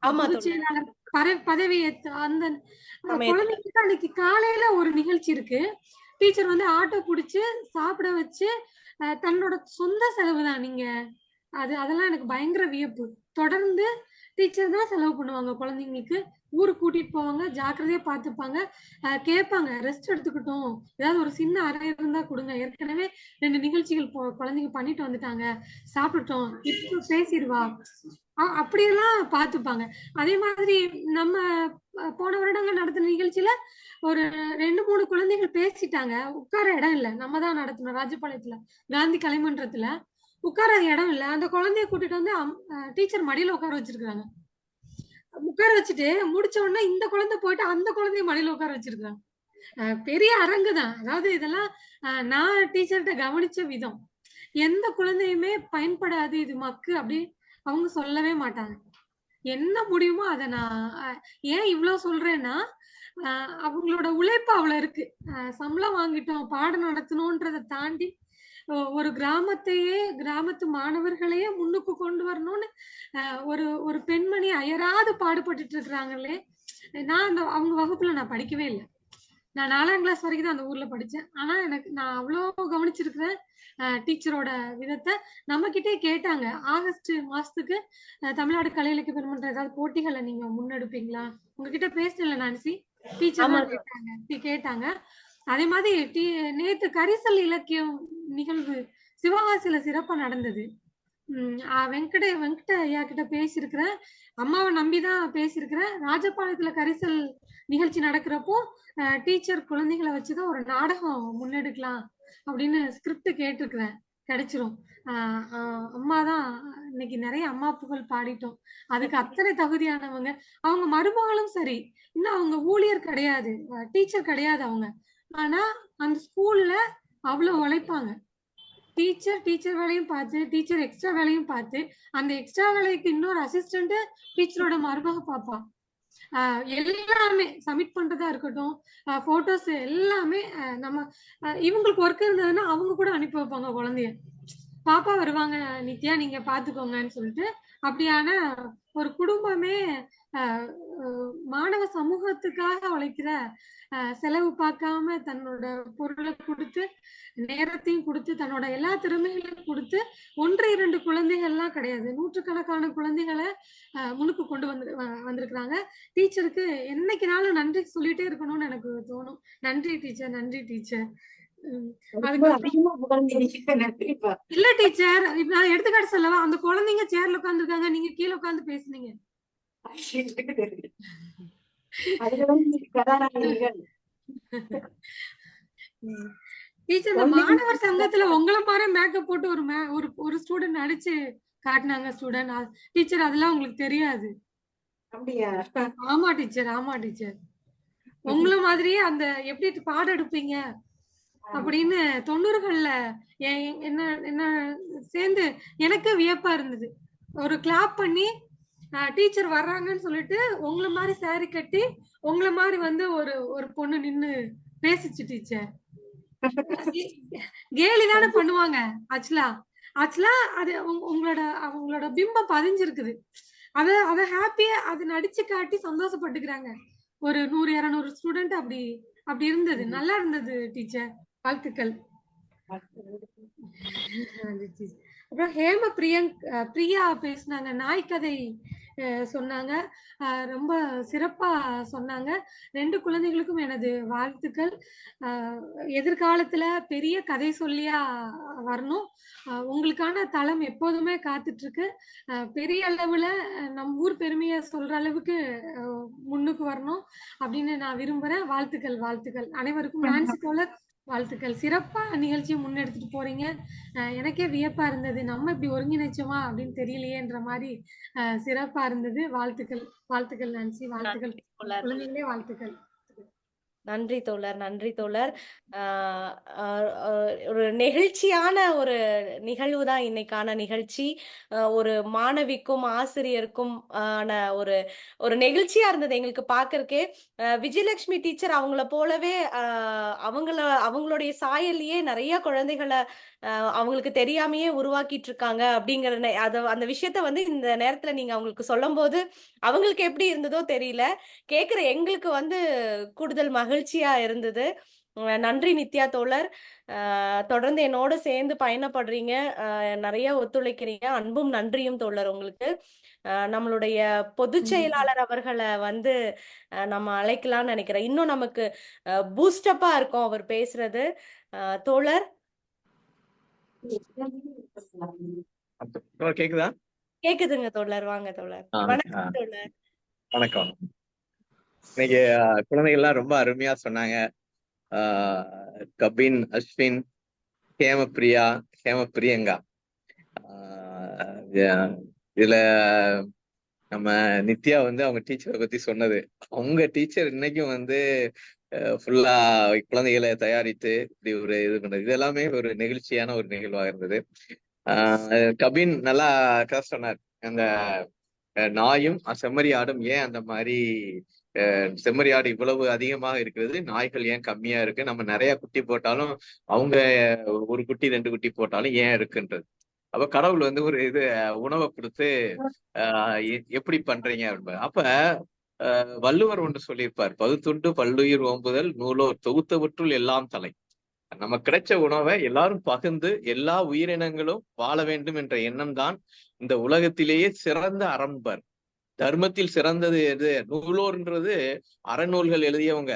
பொதுச் செயலாளர் பதவி அந்த குழந்தைங்களுக்கு அன்னைக்கு காலையில ஒரு நிகழ்ச்சி இருக்கு. டீச்சர் வந்து ஆட்டோ புடிச்சு சாப்பிட வச்சு தன்னோட சொந்த செலவு தான். நீங்க அதெல்லாம் எனக்கு பயங்கர வியப்பு. தொடர்ந்து டீச்சர் தான் செலவு பண்ணுவாங்க. குழந்தைங்களுக்கு ஊருக்கு கூட்டிட்டு போவாங்க, ஜாக்கிரதையா பாத்துப்பாங்க, கேட்பாங்க ரெஸ்ட் எடுத்துக்கிட்டோம், ஏதாவது ஒரு சின்ன அறை இருந்தா கொடுங்க, ஏற்கனவே 2 நிகழ்ச்சிகள் குழந்தைங்க பண்ணிட்டு வந்துட்டாங்க, சாப்பிட்டுட்டோம், இப்ப பேசிடுவா, அப்படியெல்லாம் பாத்துப்பாங்க. அதே மாதிரி நம்ம போன வருடங்கள் நடத்தின நிகழ்ச்சியில ஒரு 2-3 குழந்தைகள் பேசிட்டாங்க. உட்கார இடம் இல்ல, நம்ம தான் நடத்தணும். ராஜபாளையத்துல காந்தி கலைமன்றத்துல உட்கார இடம் இல்ல. அந்த குழந்தைய கூட்டிட்டு வந்து டீச்சர் மடியில உட்கார வச்சிருக்காங்க. உட்கார வச்சுட்டு முடிச்ச உடனே இந்த குழந்தை போயிட்டு அந்த குழந்தைய மடியில உட்கார வச்சிருக்காங்க. பெரிய அரங்கு தான். அதாவது இதெல்லாம் நான் டீச்சர்கிட்ட கவனிச்ச விதம். எந்த குழந்தையுமே பயன்படாது, இது மக்கு அப்படி அவங்க சொல்லவே மாட்டாங்க. என்ன முடியுமோ அதை நான் ஏன் இவ்வளவு சொல்றேன்னா, அவங்களோட உழைப்பு அவ்வளவு இருக்கு. சம்பளம் வாங்கிட்டோம், பாடம் நடத்தணும்ன்றதை தாண்டி ஒரு கிராமத்து மாணவர்களையே முன்னுக்கு கொண்டு வரணும்னு ஒரு பெண்மணி அயராது பாடுபட்டு இருக்கிறாங்களே. நான் அவங்க வகுப்புல நான் படிக்கவே இல்லை. நான் 4ஆம் கிளாஸ் வரைக்கும் தான் அந்த ஊர்ல படிச்சேன். ஆனா நான் அவ்வளோ கவனிச்சிருக்கிறேன் டீச்சரோட விதத்தை. நம்ம கிட்டே கேட்டாங்க, ஆகஸ்ட் மாசத்துக்கு தமிழ்நாடு கலை இலக்கிய பெருமன்றம் ஏதாவது போட்டிகளை நீங்க முன்னெடுப்பீங்களா? உங்ககிட்ட பேசல நான்சி, டீச்சர் கேட்டாங்க. அதே மாதிரி நேத்து கரிசல் இலக்கியம் நிகழ்வு சிவகாசியில சிறப்பா நடந்தது. வெங்கட ஐயா கிட்ட பேசியிருக்கிறேன், அம்மாவை நம்பிதான் பேசியிருக்கிறேன். ராஜபாளையத்துல கரிசல் நிகழ்ச்சி நடக்கிறப்போ டீச்சர் குழந்தைகளை வச்சுதான் ஒரு நாடகம் முன்னெடுக்கலாம் அப்படின்னு ஸ்கிரிப்ட் கேட்டிருக்கிறேன். கிடைச்சிரும். அம்மாதான் இன்னைக்கு நிறைய அம்மா புகழ் பாடிட்டோம். அதுக்கு அத்தனை தகுதியானவங்க. அவங்க மருமகளும் சரி, இன்னும் அவங்க ஊழியர் கிடையாது, டீச்சர் கிடையாது அவங்க. ஆனா அந்த ஸ்கூல்ல அவ்வளவு உழைப்பாங்க. டீச்சர் வேலையும் பார்த்து, டீச்சர் எக்ஸ்ட்ரா வேலையும் பார்த்து, அந்த எக்ஸ்ட்ரா வேலைக்கு இன்னொரு அசிஸ்டன்ட் டீச்சரோட மருமக பாப்பா. எல்லாமே சப்மிட் பண்றதா இருக்கட்டும், போட்டோஸ் எல்லாமே நம்ம இவங்களுக்கு ஒர்க் இருந்ததுன்னா அவங்க கூட அனுப்பி வைப்பாங்க குழந்தைய. பாப்பா வருவாங்க, நித்யா நீங்க பாத்துக்கோங்கன்னு சொல்லிட்டு. அப்படியான ஒரு குடும்பமே மாணவ சமூகத்துக்காக உழைக்கிற, செலவு பார்க்காம தன்னோட பொருளை கொடுத்து, நேரத்தையும் கொடுத்து, தன்னோட எல்லா திறமைகளையும் கொடுத்து, 1 2 குழந்தைகள்லாம் கிடையாது, நூற்றுக்கணக்கான குழந்தைகளை முன்னுக்கு கொண்டு வந்திருக்கிறாங்க. டீச்சருக்கு என்னைக்குனாலும் நன்றி சொல்லிட்டே இருக்கணும்னு எனக்கு தோணும். நன்றி டீச்சர், நன்றி டீச்சர். இல்ல டீச்சர், நான் எடுத்துக்காட்டு சொல்லவா? அந்த குழந்தைங்க சேர்ல உட்காந்துருக்காங்க, நீங்க கீழே உட்காந்து பேசுனீங்க. டீச்சர், இந்த மாணவர் சங்கத்துல உங்களை மாதிரி மேக்கப் போட்டு ஒரு ஸ்டூடெண்ட் நடிச்சு காட்டினாங்க ஸ்டூடெண்ட். டீச்சர் அதெல்லாம் உங்களுக்கு தெரியாது? ஆமா டீச்சர், ஆமா டீச்சர். உங்களை மாதிரியே அந்த எப்படி பாடம் எடுப்பீங்க அப்படின்னு 90கள்ல என்ன சேர்ந்து எனக்கு வியப்பா இருந்தது. ஒரு கிளாப் பண்ணி டீச்சர் வர்றாங்கன்னு சொல்லிட்டு உங்களை மாதிரி சாரி கட்டி உங்களை மாதிரி ஒரு பொண்ணு நின்னு பேசிச்சு டீச்சர். கேலி தானே பண்ணுவாங்க. ஆக்சுவலா அது அவங்களோட பிம்பம் பதிஞ்சிருக்குது. அத ஹாப்பியா அது நடிச்சு காட்டி சந்தோஷப்பட்டுக்கிறாங்க. ஒரு 100 200 ஸ்டூடெண்ட் அப்படி இருந்தது. நல்லா இருந்தது டீச்சர், வாழ்த்துக்கள். அப்புறம் பிரியா பேசினாங்க, நாய்க்கதை சொன்னாங்க, ரொம்ப சிறப்பா சொன்னாங்க. 2 குழந்தைகளுக்கும் எனது வாழ்த்துக்கள். எதிர்காலத்துல பெரிய கதை சொல்லியா வரணும். உங்களுக்கான தளம் எப்போதுமே காத்துட்டு இருக்கு. பெரிய அளவுல நம் ஊர் பெருமையை சொல்ற அளவுக்கு முன்னுக்கு வரணும் அப்படின்னு நான் விரும்புறேன். வாழ்த்துக்கள், வாழ்த்துக்கள் அனைவருக்கும். நான்சி தோழர், வாழ்த்துக்கள். சிறப்பா நிகழ்ச்சியை முன்னெடுத்துட்டு போறீங்க. எனக்கே வியப்பா இருந்தது, நம்ம இப்படி ஒருங்கிணைச்சோமா அப்படின்னு தெரியலையேன்ற மாதிரி சிறப்பா இருந்தது. வாழ்த்துக்கள், வாழ்த்துக்கள் நான்சி, வாழ்த்துக்கள் குழந்தைங்களே, வாழ்த்துக்கள். நன்றி தோழர், நன்றி தோழர். ஒரு நெகிழ்ச்சியான ஒரு நிகழ்வு தான் இன்னைக்கான நிகழ்ச்சி. ஒரு மாணவிக்கும் ஆசிரியருக்கும் ஆன ஒரு நெகிழ்ச்சியா இருந்தது எங்களுக்கு பார்க்கறக்கே. விஜயலட்சுமி டீச்சர் அவங்கள போலவே அவங்களுடைய சாயல்லையே நிறைய குழந்தைகளை அவங்களுக்கு தெரியாமையே உருவாக்கிட்டு இருக்காங்க அப்படிங்கிற அந்த விஷயத்த இந்த நேரத்துல நீங்க அவங்களுக்கு சொல்லும் போது அவங்களுக்கு எப்படி இருந்ததோ தெரியல, கேக்குற எங்களுக்கு கூடுதல் மகிழ்ச்சியா இருந்தது. நன்றி நித்யா தோழர். தொடர்ந்து என்னோட சேர்ந்து பயணப்படுறீங்க, நிறைய ஒத்துழைக்கிறீங்க. அன்பும் நன்றியும் தோழர் உங்களுக்கு. நம்மளுடைய பொதுச் செயலாளர் அவர்களை நம்ம அழைக்கலாம்னு நினைக்கிறேன். இன்னும் நமக்கு பூஸ்டப்பா இருக்கும் அவர் பேசுறது. தோழர் கேக்குதா? கேக்குதுங்க தோழர், வாங்க தோழர். வணக்கம் தோழர். வணக்கம். இன்னைக்கு குழந்தைகள்லாம் ரொம்ப அருமையா சொன்னாங்க. கபின், அஸ்வின், ஹேமப்பிரியங்கா. இதுல நம்ம நித்யா அவங்க டீச்சரை பத்தி சொன்னது, அவங்க டீச்சர் இன்னைக்கும் ஃபுல்லா குழந்தைகளை தயாரித்து இப்படி ஒரு இது பண்றது, இது எல்லாமே ஒரு நெகிழ்ச்சியான ஒரு நிகழ்வாக இருந்தது. கபின் நல்லா சொன்னார், அந்த நாயும் செம்மறி ஆடும் ஏன் அந்த மாதிரி, செம்மறி ஆடு இவ்வளவு அதிகமாக இருக்கிறது, நாய்கள் ஏன் கம்மியா இருக்கு, நம்ம நிறைய குட்டி போட்டாலும் அவங்க 1 குட்டி 2 குட்டி போட்டாலும் ஏன் இருக்குன்றது. அப்ப கடவுள் ஒரு உணவை கொடுத்து எப்படி பண்றீங்க அப்படின்னு. அப்ப வள்ளுவர் ஒன்று சொல்லியிருப்பார், பகுத்துண்டு பல்லுயிர் ஓம்புதல் நூலோர் தொகுத்தவற்றுள் எல்லாம் தலை. நம்ம கிடைச்ச உணவை எல்லாரும் பகிர்ந்து எல்லா உயிரினங்களும் வாழ வேண்டும் என்ற எண்ணம் தான் இந்த உலகத்திலேயே சிறந்த அறம்பர். தர்மத்தில் சிறந்தது எது? நூலோர்ன்றது அறநூல்கள் எழுதியவங்க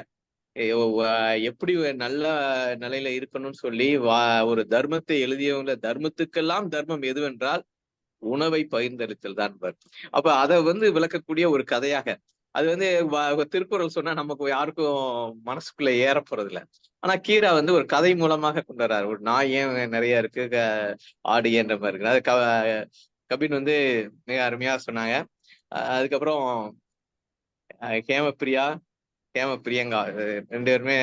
எப்படி நல்ல நிலையில இருக்கணும்னு சொல்லி ஒரு தர்மத்தை எழுதியவங்க. தர்மத்துக்கெல்லாம் தர்மம் எதுவென்றால் உணவை பகிர்ந்தளித்தல் தான். அப்ப அதை விளக்கக்கூடிய ஒரு கதையாக அது திருக்குறள் சொன்னா நமக்கு யாருக்கும் மனசுக்குள்ள ஏற போறது இல்லை. ஆனா கீரா ஒரு கதை மூலமாக கொண்டு வர்றாரு. ஒரு நாய் ஏன் நிறைய இருக்கு, ஆடு ஏன்ற மாதிரி இருக்கு. அது கபின் மிக அருமையா சொன்னாங்க. அதுக்கப்புறம் ஹேமப்பிரியங்கா 2 பேருமே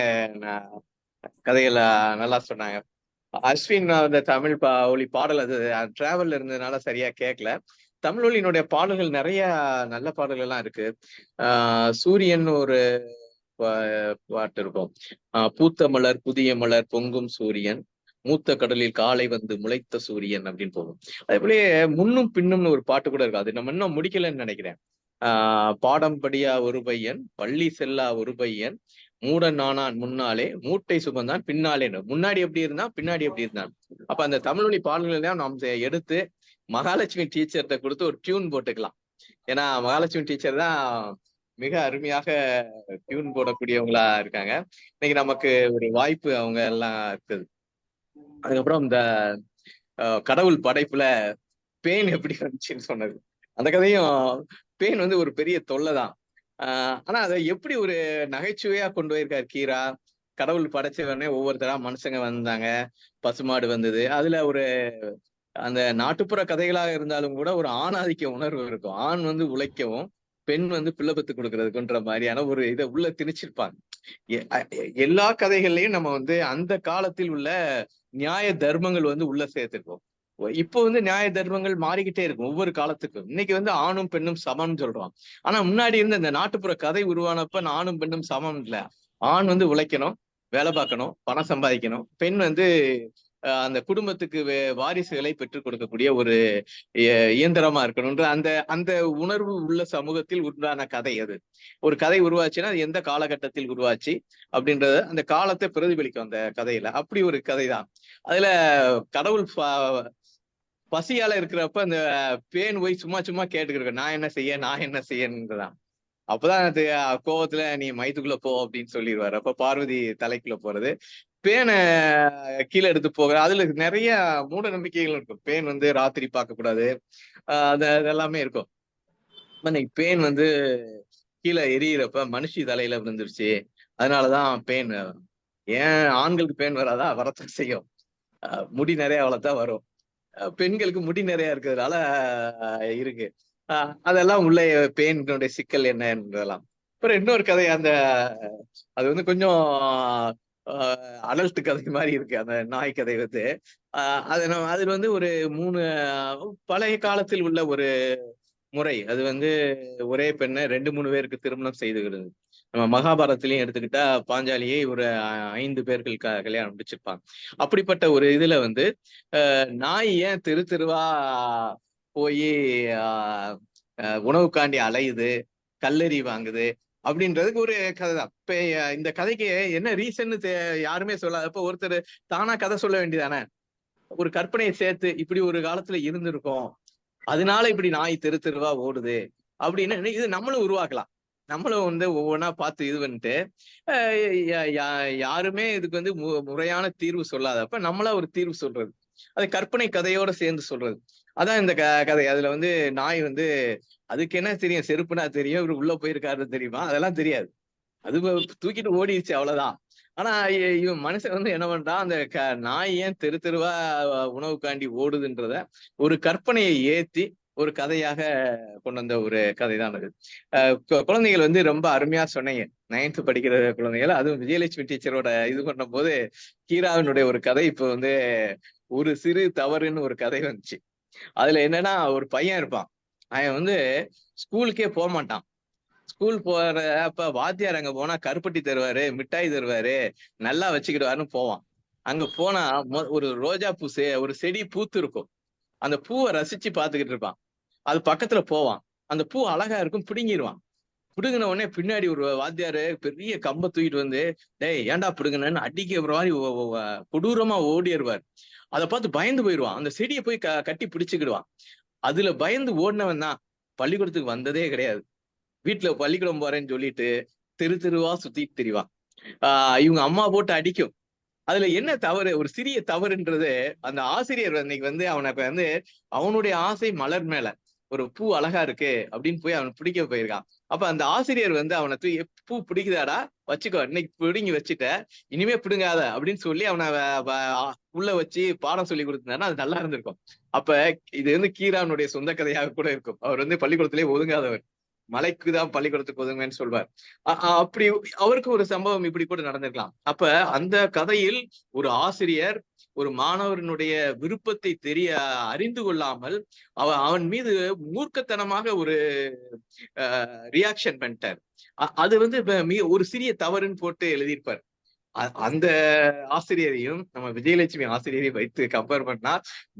கதைகளை நல்லா சொன்னாங்க. அஸ்வின் தமிழ் ஒளி பாடல் அது டிராவல்ல இருந்ததுனால சரியா கேட்கல. தமிழ் ஒளியினுடைய பாடல்கள் நிறைய நல்ல பாடல்கள் எல்லாம் இருக்கு. சூரியன் ஒரு பாட்டு இருக்கும், பூத்த மலர் புதிய மலர் பொங்கும் சூரியன், மூத்த கடலில் காலை முளைத்த சூரியன் அப்படின்னு போகும். அதே போல முன்னும் பின்னும்னு ஒரு பாட்டு கூட இருக்கு, அது நம்ம இன்னும் முடிக்கலன்னு நினைக்கிறேன். பாடம் படியா ஒரு பையன், பள்ளி செல்லா ஒரு பையன், மூடன் நானான் முன்னாலே, மூட்டை சுமந்தான் பின்னாலே. முன்னாடி எப்படி இருந்தான், பின்னாடி எப்படி இருந்தான். அப்ப அந்த தமிழ்மொழி பாடல்கள் எல்லாம் நாம் எடுத்து மகாலட்சுமி டீச்சர்கிட்ட கொடுத்து ஒரு டியூன் போட்டுக்கலாம். ஏன்னா மகாலட்சுமி டீச்சர் தான் மிக அருமையாக டியூன் போடக்கூடியவங்களா இருக்காங்க. இன்னைக்கு நமக்கு ஒரு வாய்ப்பு அவங்க எல்லாம் இருக்குது. அதுக்கப்புறம் இந்த கடவுள் படைப்புல பேன் எப்படி வந்துச்சுன்னு சொன்னது, அந்த கதையும் பேன் வந்து ஒரு பெரிய தொல்லைதான். ஆனா அதை எப்படி ஒரு நகைச்சுவையா கொண்டு போயிருக்காரு கீரா. கடவுள் படைச்ச உடனே ஒவ்வொருத்தரா மனுஷங்க வந்தாங்க, பசுமாடு வந்தது. அதுல ஒரு அந்த நாட்டுப்புற கதைகளாக இருந்தாலும் கூட ஒரு ஆணாதிக்க உணர்வு இருக்கும். ஆண் வந்து உழைக்கவும், பெண் வந்து பிள்ளை பெத்து கொடுக்கறதுக்குன்ற மாதிரியான ஒரு இதை உள்ள திணிச்சிருப்பாங்க. எல்லா கதைகள்லயும் நம்ம வந்து அந்த காலத்தில் உள்ள நியாய தர்மங்கள் வந்து உள்ள சேர்த்திருக்கோம். இப்போ வந்து நியாய தர்மங்கள் மாறிக்கிட்டே இருக்கும் ஒவ்வொரு காலத்துக்கும். இன்னைக்கு வந்து ஆணும் பெண்ணும் சமம்னு சொல்றோம். ஆனா முன்னாடி இருந்த இந்த நாட்டுப்புற கதை உருவானப்ப ஆணும் பெண்ணும் சமம் இல்ல. ஆண் வந்து உழைக்கணும், வேலை பார்க்கணும், பணம் சம்பாதிக்கணும். பெண் வந்து அந்த குடும்பத்துக்கு வாரிசுகளை பெற்றுக் கொடுக்கக்கூடிய ஒரு இயந்திரமா இருக்கணும்ன்ற அந்த அந்த உணர்வு உள்ள சமூகத்தில் உண்டான கதை. அது ஒரு கதை உருவாச்சுன்னா அது எந்த காலகட்டத்தில் உருவாச்சு அப்படின்றத அந்த காலத்தை பிரதிபலிக்கும் அந்த கதையில. அப்படி ஒரு கதை தான். அதுல கடவுள் பசியால இருக்கிறப்ப அந்த பேன் போய் சும்மா சும்மா கேட்டுக்கிட்டு நான் என்ன செய்ய, நான் என்ன செய்யன்றதான். அப்பதான் அது கோவத்துல நீ மைத்துக்குள்ள போ அப்படின்னு சொல்லிடுவாரு. அப்ப பார்வதி தலைக்குள்ள போறது, பேனை கீழே எடுத்து போகிற. அதுல நிறைய மூட நம்பிக்கைகள் இருக்கும். பேன் வந்து ராத்திரி பார்க்க கூடாது, அதெல்லாமே இருக்கும். இன்னைக்கு பேன் வந்து கீழே எரியிறப்ப மனுஷி தலையில விழுந்துருச்சு, அதனாலதான் பேன். ஏன் ஆண்களுக்கு பேன் வராதா? வரத்தான் செய்யும். முடி நிறைய வளர்த்தா வரும். பெண்களுக்கு முடி நிறைய இருக்கிறதுனால இருக்கு. அதெல்லாம் உள்ள பேனுடைய சிக்கல் என்னன்றதெல்லாம். அப்புறம் இன்னொரு கதை, அந்த அது வந்து கொஞ்சம் அடல்ட் கதை மாதிரி இருக்கு அந்த நாய் கதை வந்து. அதுல வந்து ஒரு 3 பழைய காலத்தில் உள்ள ஒரு முறை. அது வந்து ஒரே பெண்ணை 2-3 பேருக்கு திருமணம் செய்துகிறது. நம்ம மகாபாரதத்திலையும் எடுத்துக்கிட்டா பாஞ்சாலியை ஒரு 5 பேர்கள் கல்யாணம் முடிச்சிருப்பாங்க. அப்படிப்பட்ட ஒரு இதுல வந்து நாய் ஏன் தெரு தெருவா போய் உணவுக்காண்டி அலையுது, கல்லறி வாங்குது அப்படின்றதுக்கு ஒரு கதை தான். இப்ப இந்த கதைக்கு என்ன ரீசன் யாருமே சொல்லாத. இப்ப ஒருத்தர் தானா கதை சொல்ல வேண்டியதானே, ஒரு கற்பனையை சேர்த்து இப்படி ஒரு காலத்துல இருந்திருக்கும், அதனால இப்படி நாய் தெரு தெருவா ஓடுது அப்படின்னு இது நம்மளும் உருவாக்கலாம். நம்மளும் வந்து ஒவ்வொன்றா பார்த்து இது பண்ணிட்டு யாருமே இதுக்கு வந்து முறையான தீர்வு சொல்லாதப்ப நம்மளா ஒரு தீர்வு சொல்றது, அது கற்பனை கதையோட சேர்ந்து சொல்றது. அதான் இந்த கதை. அதுல வந்து நாய் வந்து அதுக்கு என்ன தெரியும், செருப்புனா தெரியும், இவரு உள்ள போயிருக்காருன்னு தெரியுமா, அதெல்லாம் தெரியாது. அது தூக்கிட்டு ஓடிடுச்சு, அவ்வளவுதான். ஆனா இவன் மனுஷன் வந்து என்ன பண்றான், அந்த நாய் ஏன் தெரு தெருவா உணவுக்காண்டி ஓடுதுன்றத ஒரு கற்பனையை ஏத்தி ஒரு கதையாக கொண்டு வந்த ஒரு கதை தான் அது. குழந்தைகள் வந்து ரொம்ப அருமையா சொன்னீங்க, 9th படிக்கிற குழந்தைகள். அதுவும் விஜயலட்சுமி டீச்சரோட இது பண்ணும் போது கீராவினுடைய ஒரு கதை இப்ப வந்து ஒரு சிறு தவறுன்னு ஒரு கதை வந்துச்சு. அதுல என்னன்னா, ஒரு பையன் இருப்பான், அவன் வந்து ஸ்கூலுக்கே போக மாட்டான். ஸ்கூல் போறப்ப வாத்தியார் அங்க போனா கருப்பட்டி தருவாரு, மிட்டாய் தருவாரு, நல்லா வச்சுக்கிடுவாருன்னு போவான். அங்க போனா ஒரு ரோஜா பூ ஒரு செடி பூத்து இருக்கும். அந்த பூவை ரசிச்சு பாத்துக்கிட்டு இருப்பான். அது பக்கத்துல போவான், அந்த பூ அழகா இருக்கும், பிடுங்கிடுவான். பிடுங்கின உடனே பின்னாடி ஒரு வாத்தியாரு பெரிய கம்ப தூக்கிட்டு வந்து, டேய் ஏன்டா பிடுங்கினு அடிக்க மாதிரி கொடூரமா ஓடிடுவார். அதை பார்த்து பயந்து போயிடுவான். அந்த செடியை போய் கட்டி பிடிச்சுக்கிடுவான். அதுல பயந்து ஓடினவன் தான் பள்ளிக்கூடத்துக்கு வந்ததே கிடையாது. வீட்டுல பள்ளிக்கூடம் போறேன்னு சொல்லிட்டு தெரு தெருவா சுத்திட்டு திரிவான். இவங்க அம்மா போட்டு அடிக்கும். அதுல என்ன தவறு, ஒரு சிறிய தவறுன்றது, அந்த ஆசிரியர் அன்னைக்கு வந்து அவனுக்கு வந்து அவனுடைய ஆசை மலர் மேல ஒரு பூ அழகா இருக்கு அப்படின்னு போய் அவனை பிடிக்க போயிருக்கான். அப்ப அந்த ஆசிரியர் வந்து அவனை பூ பிடிக்குதாடா வச்சுக்கோ, இன்னைக்கு பிடுங்கி வச்சுட்ட, இனிமே பிடுங்காத அப்படின்னு சொல்லி அவனை உள்ள வச்சு பாடம் சொல்லி கொடுத்திருந்தாருன்னா அது நல்லா இருந்திருக்கும். அப்ப இது வந்து கீரானுடைய சொந்த கதையாக கூட இருக்கும். அவர் வந்து பள்ளிக்கூடத்திலே ஒதுங்காதவர், மலைக்குதான் பள்ளிக்கூடத்துக்கு ஒதுங்கன்னு சொல்வார். அப்படி அவருக்கு ஒரு சம்பவம் இப்படி கூட நடந்திருக்கலாம். அப்ப அந்த கதையில் ஒரு ஆசிரியர் ஒரு மாணவனுடைய விருப்பத்தை அறிந்து கொள்ளாமல் அவன் மீது மூர்க்கத்தனமாக ஒரு ரியாக்ஷன் பண்ணிட்டார். அது வந்து ஒரு சிறிய தவறுன்னு போட்டு எழுதியிருப்பார். அந்த ஆசிரியரையும் நம்ம விஜயலட்சுமி ஆசிரியரையும் வைத்து கம்பேர் பண்ணா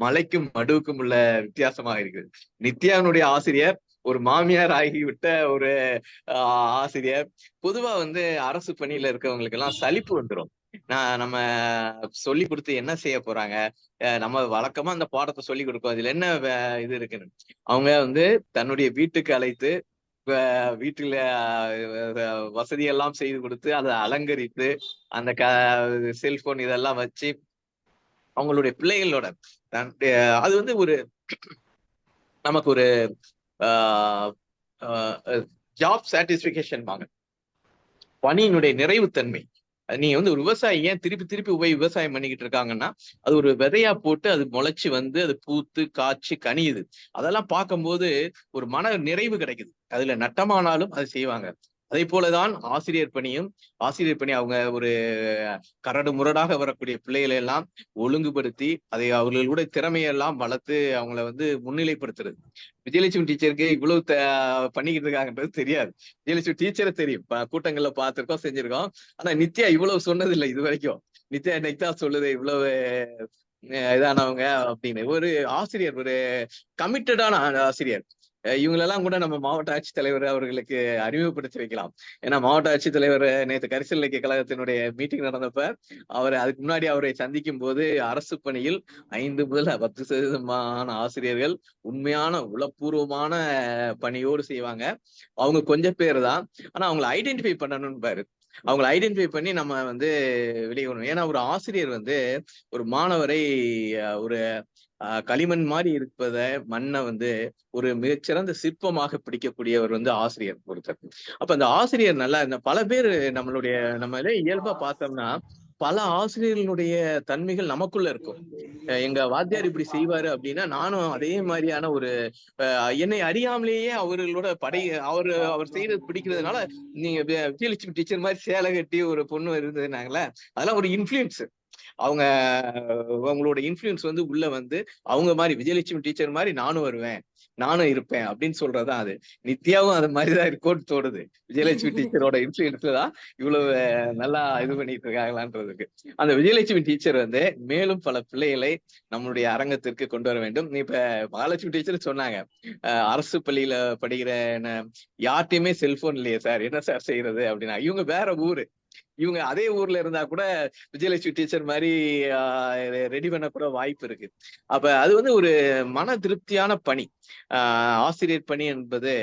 மலைக்கும் மடுவுக்கும் உள்ள வித்தியாசமாக இருக்குது. நித்யானுடைய ஆசிரியர் ஒரு மாமியார் ஆகிவிட்ட ஒரு ஆசிரியர். பொதுவா வந்து அரசு பணியில இருக்கவங்களுக்கு எல்லாம் சலிப்பு வந்துடும். நம்ம சொல்லி கொடுத்து என்ன செய்ய போறாங்க, நம்ம வழக்கமா அந்த பாடத்தை சொல்லி கொடுப்போம், இதுல என்ன இது இருக்குன்னு. அவங்க வந்து தன்னுடைய வீட்டுக்கு அழைத்து வீட்டுல வசதியெல்லாம் செய்து கொடுத்து அதை அலங்கரித்து அந்த செல்போன் இதெல்லாம் வச்சு அவங்களுடைய பிள்ளைகளோட அது வந்து ஒரு நமக்கு ஒரு ஜாப் சாட்டிஸ்பிகேஷன் வாங்க, பணியினுடைய நிறைவுத்தன்மை. நீங்க வந்து ஒரு விவசாயி ஏன் திருப்பி திருப்பி போய் விவசாயம் பண்ணிக்கிட்டு இருக்காங்கன்னா, அது ஒரு விதையா போட்டு அது முளைச்சு வந்து அது பூத்து காய்ச்சி கனியுது. அதெல்லாம் பார்க்கும்போது ஒரு மன நிறைவு கிடைக்குது. அதுல நட்டமானாலும் அது செய்வாங்க. அதே போலதான் ஆசிரியர் பணியும். ஆசிரியர் பணி அவங்க ஒரு கரடு முரடாக வரக்கூடிய பிள்ளைகளை எல்லாம் ஒழுங்குபடுத்தி அதை அவர்களுடைய திறமையெல்லாம் வளர்த்து அவங்கள வந்து முன்னிலைப்படுத்துறது. விஜயலட்சுமி டீச்சருக்கு இவ்வளவு பண்ணிக்கிட்டு இருக்காங்கன்றது தெரியாது. விஜயலட்சுமி டீச்சரை தெரியும், கூட்டங்கள்ல பார்த்திருக்கோம், செஞ்சிருக்கோம். ஆனா நித்யா இவ்வளவு சொன்னது இல்லை இது வரைக்கும். நித்யா இன்னைக்கு தான் சொல்லுது இவ்வளவு இதானவங்க அப்படின்னு. ஒரு ஆசிரியர், ஒரு கமிட்டடான ஆசிரியர். இவங்களெல்லாம் கூட நம்ம மாவட்ட ஆட்சித்தலைவர் அவர்களுக்கு அறிமுகப்படுத்தி வைக்கலாம். ஏன்னா மாவட்ட ஆட்சித்தலைவர் நேற்று கரிசல் இலக்கிய கழகத்தினுடைய மீட்டிங் நடந்தப்ப அவர் அதுக்கு முன்னாடி அவரை சந்திக்கும் போது அரசு பணியில் 5 முதல் 10% ஆசிரியர்கள் உண்மையான உளப்பூர்வமான பணியோடு செய்வாங்க. அவங்க கொஞ்சம் பேர் தான். ஆனா அவங்களை ஐடென்டிஃபை பண்ணணும்னு பாரு. அவங்களை ஐடென்டிஃபை பண்ணி நம்ம வந்து வெளியே வரணும். ஏன்னா ஒரு ஆசிரியர் வந்து ஒரு மாணவரை ஒரு களிமண் மாதிரி இருப்பத மண்ணை வந்து ஒரு மிகச்சிறந்த சிற்பமாக பிடிக்கக்கூடியவர் வந்து ஆசிரியர் பொறுத்தர். அப்ப அந்த ஆசிரியர் நல்லா பல பேர் நம்ம இயல்பா பார்த்தோம்னா பல ஆசிரியர்களுடைய தன்மைகள் நமக்குள்ள இருக்கும். எங்க வாத்தியார் இப்படி செய்வாரு அப்படின்னா நானும் அதே மாதிரியான ஒரு என்னை அறியாமலேயே அவர்களோட அவர் செய்யறது பிடிக்கிறதுனால, நீங்க விஜயலட்சுமி டீச்சர் மாதிரி சேலை கட்டி ஒரு பொண்ணு இருந்ததுனாங்களே, அதெல்லாம் ஒரு இன்ஃபுளுன்ஸ். அவங்களோட இன்ஃபுளுன்ஸ் வந்து உள்ள வந்து அவங்க மாதிரி விஜயலட்சுமி டீச்சர் மாதிரி நானும் வருவேன், நானும் இருப்பேன் அப்படின்னு சொல்றதுதான் அது. நித்யாவும் அது மாதிரிதான் இருக்கும்னு தோணுது. விஜயலட்சுமி டீச்சரோட இன்ஃபுளுன்ஸ்ல தான் இவ்வளவு நல்லா இது பண்ணிட்டு இருக்காங்களான்றதுக்கு. அந்த விஜயலட்சுமி டீச்சர் வந்து மேலும் பல பிள்ளைகளை நம்மளுடைய அரங்கத்திற்கு கொண்டு வர வேண்டும். இப்ப மகாலட்சுமி டீச்சர் சொன்னாங்க, அரசு பள்ளியில படிக்கிற யார்ட்டையுமே செல்போன் இல்லையே சார், என்ன சார் செய்யறது அப்படின்னா. இவங்க வேற ஊரு, இவங்க அதே ஊர்ல இருந்தா கூட விஜயலட்சுமி டீச்சர் மாதிரி ரெடி பண்ண கூட வாய்ப்பு இருக்கு. அப்ப அது வந்து ஒரு மன திருப்தியான பணி. ஆசிரியர் பணி என்பது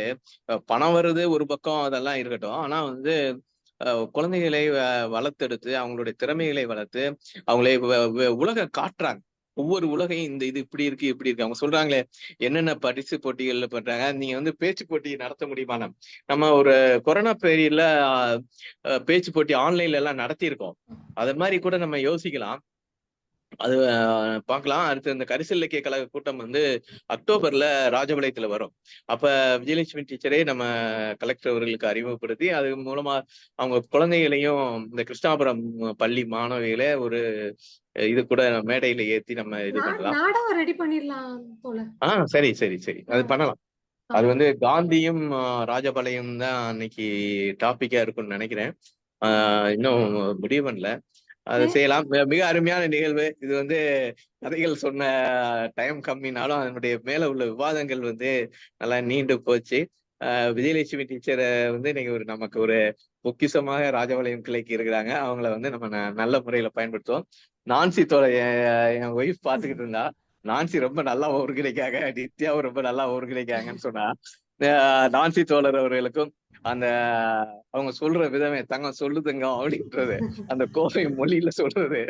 பணம் வருது ஒரு பக்கம், அதெல்லாம் இருக்கட்டும். ஆனா வந்து குழந்தைகளை வளர்த்தெடுத்து அவங்களுடைய திறமைகளை வளர்த்து அவங்களை உலக காட்டுறாங்க. ஒவ்வொரு உலகையும் இது இப்படி இருக்கு இப்படி இருக்கு. அவங்க சொல்றாங்களே என்னென்ன பரிசு போட்டிகள்ல பண்றாங்க, நீங்க வந்து பேச்சு போட்டி நடத்த முடியுமா? நம்ம ஒரு கொரோனா பீரியட்ல பேச்சு போட்டி ஆன்லைன்ல எல்லாம் நடத்தியிருக்கோம். அது மாதிரி கூட நம்ம யோசிக்கலாம். அது பார்க்கலாம். அடுத்து இந்த கரிசல் இலக்கிய கழக கூட்டம் வந்து அக்டோபர்ல ராஜபாளையத்துல வரும். அப்ப விஜயலட்சுமி டீச்சரே நம்ம கலெக்டர் அவர்களுக்கு அறிமுகப்படுத்தி அது மூலமா அவங்க குழந்தைகளையும் இந்த கிருஷ்ணாபுரம் பள்ளி மாணவிகளை ஒரு இது கூட மேடையில ஏத்தி நம்ம இது பண்ணலாம். நாடகம் ரெடி பண்ணிடலாம் போல. சரி சரி சரி, அது பண்ணலாம். அது வந்து காந்தியும் ராஜபாளையம் தான் அன்னைக்கு டாபிக்கா இருக்கும்னு நினைக்கிறேன். இன்னும் முடிவு பண்ணல. அது செய்யலாம். மிக அருமையான நிகழ்வு இது. வந்து கதைகள் சொன்ன டைம் கம்மினாலும் அதனுடைய மேல உள்ள விவாதங்கள் வந்து நல்லா நீண்டு போச்சு. விஜயலட்சுமி டீச்சரை வந்து இன்னைக்கு நமக்கு ஒரு பொக்கிஷமாக ராஜபாளையம் கிளைக்கு இருக்கிறாங்க. அவங்கள வந்து நம்ம நல்ல முறையில பயன்படுத்துவோம். நான்சி என் ஒய்ஃப் பாத்துக்கிட்டு இருந்தா, நான்சி ரொம்ப நல்லா ஒருங்கிணைக்காங்க, நித்யாவும் ரொம்ப நல்லா ஒருங்கிணைக்காங்கன்னு சொன்னா, நான்சி தோழர் அவர்களுக்கும் அந்த அவங்க சொல்ற விதமே தங்கம் சொல்லுதுங்க அப்படின்றது, அந்த கோவை மொழியில சொல்றது,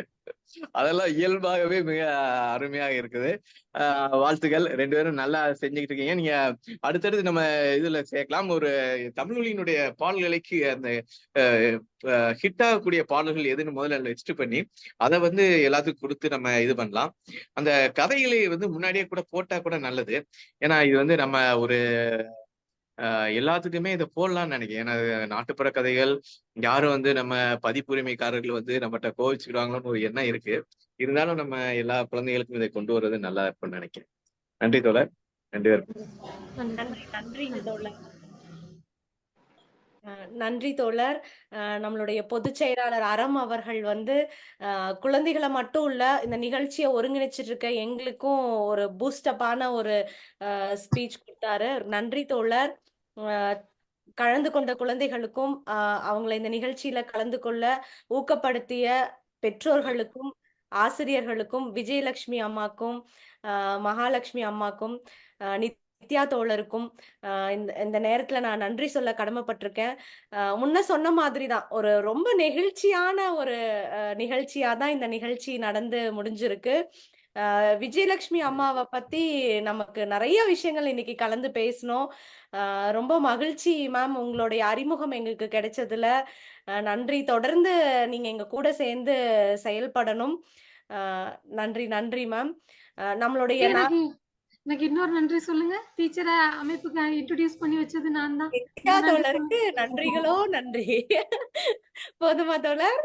அதெல்லாம் இயல்பாகவே மிக அருமையாக இருக்குது. வாழ்த்துக்கள். 2 பேரும் நல்லா செஞ்சுக்கிட்டு இருக்கீங்க. நீங்க அடுத்தடுத்து நம்ம இதுல சேர்க்கலாம். ஒரு தமிழொலியினுடைய பாடல்களுக்கு அந்த ஹிட் ஆகக்கூடிய பாடல்கள் எதுன்னு முதல்ல லிஸ்ட் பண்ணி அதை வந்து எல்லாத்துக்கும் கொடுத்து நம்ம இது பண்ணலாம். அந்த கதைகளை வந்து முன்னாடியே கூட போட்டா கூட நல்லது. ஏன்னா இது வந்து நம்ம ஒரு எல்லாத்துக்குமே இதை போடலாம்னு நினைக்கிறேன். ஏன்னா நாட்டுப்புற கதைகள் யாரும் வந்து நம்ம பதிப்புரிமைக்காரர்கள் வந்து நம்மகிட்ட கோவிச்சுக்கிடுவாங்களோன்னு ஒரு எண்ணம் இருக்கு. இருந்தாலும் நம்ம எல்லா குழந்தைகளுக்கும் இதை கொண்டு வர்றது நல்லா இருக்கும்னு நினைக்கிறேன். நன்றி தோழர். 2 பேருக்கும் நன்றி தோழர். நன்றி தோழர். நம்மளுடைய பொதுச் செயலாளர் அறம் அவர்கள் வந்து குழந்தைகளை மட்டும் இல்ல, இந்த நிகழ்ச்சியை ஒருங்கிணைச்சிட்டு இருக்க எங்களுக்கும் ஒரு பூஸ்டப்பான ஒரு ஸ்பீச் கொடுத்தாரு. நன்றி தோழர். கலந்து கொண்ட குழந்தைகளுக்கும் அவங்களை இந்த நிகழ்ச்சியில கலந்து கொள்ள ஊக்கப்படுத்திய பெற்றோர்களுக்கும் ஆசிரியர்களுக்கும் விஜயலட்சுமி அம்மாக்கும் மகாலட்சுமி அம்மாக்கும் நித்யா தோழருக்கும் இந்த நேரத்துல நான் நன்றி சொல்ல கடமைப்பட்டிருக்கேன். முன்ன சொன்ன மாதிரிதான் ஒரு ரொம்ப நெகிழ்ச்சியான ஒரு நிகழ்ச்சியா தான் இந்த நிகழ்ச்சி நடந்து முடிஞ்சிருக்கு. விஜயலட்சுமி அம்மாவை பத்தி நமக்கு நிறைய விஷயங்கள் இன்னைக்கு கலந்து பேசணும். ரொம்ப மகிழ்ச்சி மேம், உங்களுடைய அறிமுகம் எங்களுக்கு கிடைச்சதுல நன்றி. தொடர்ந்து நீங்க எங்க கூட சேர்ந்து செயல்படணும். நன்றி நன்றி மேம். நம்மளுடைய எனக்கு இன்னொரு நன்றி சொல்லுங்க. டீச்சரை அமைப்புக்கு இன்ட்ரோடியூஸ் பண்ணி வச்சது நான் தான். தோழருக்கு நன்றிகளோ நன்றி. போதுமா தோழர்?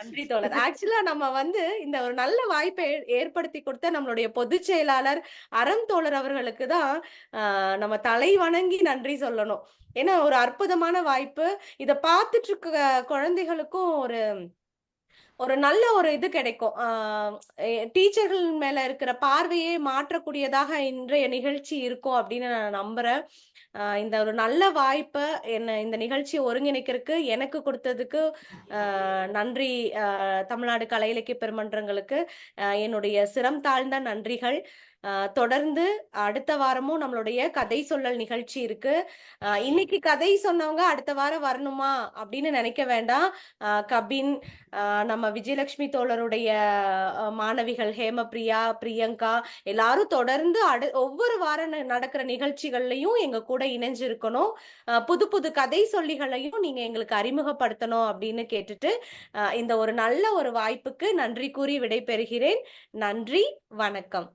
நன்றி தோழர். ஆக்சுவலா நம்ம வந்து இந்த ஒரு நல்ல வாய்ப்பை ஏற்படுத்தி கொடுத்த நம்மளுடைய பொதுச் செயலாளர் அறம் தோழர் அவர்களுக்கு தான் நம்ம தலை வணங்கி நன்றி சொல்லணும். ஏன்னா ஒரு அற்புதமான வாய்ப்பு. இத பார்த்துட்டு இருக்க குழந்தைகளுக்கும் ஒரு நல்ல ஒரு இது கிடைக்கும். டீச்சர்கள் மேல இருக்கிற பார்வையே மாற்றக்கூடியதாக இன்றைய நிகழ்ச்சி இருக்கும் அப்படின்னு நான் நம்புறேன். இந்த ஒரு நல்ல வாய்ப்பை இந்த நிகழ்ச்சியை ஒருங்கிணைக்கிறதுக்கு எனக்கு கொடுத்ததுக்கு நன்றி. தமிழ்நாடு கலை இலக்கிய பெருமன்றங்களுக்கு என்னுடைய சிரம் தாழ்ந்த நன்றிகள். தொடர்ந்து அடுத்த வாரமும் நம்மளுடைய கதை சொல்லல் நிகழ்ச்சி இருக்கு. இன்னைக்கு கதை சொன்னவங்க அடுத்த வாரம் வரணுமா அப்படின்னு நினைக்க வேண்டாம். கபின், நம்ம விஜயலட்சுமி தோழருடைய மாணவிகள் ஹேமபிரியா, பிரியங்கா எல்லாரும் தொடர்ந்து ஒவ்வொரு வாரம் நடக்கிற நிகழ்ச்சிகள்லையும் எங்க கூட இணைஞ்சிருக்கணும். புது புது கதை சொல்லிகளையும் நீங்க எங்களுக்கு அறிமுகப்படுத்தணும் அப்படின்னு கேட்டுட்டு இந்த ஒரு நல்ல ஒரு வாய்ப்புக்கு நன்றி கூறி விடைபெறுகிறேன். நன்றி, வணக்கம்.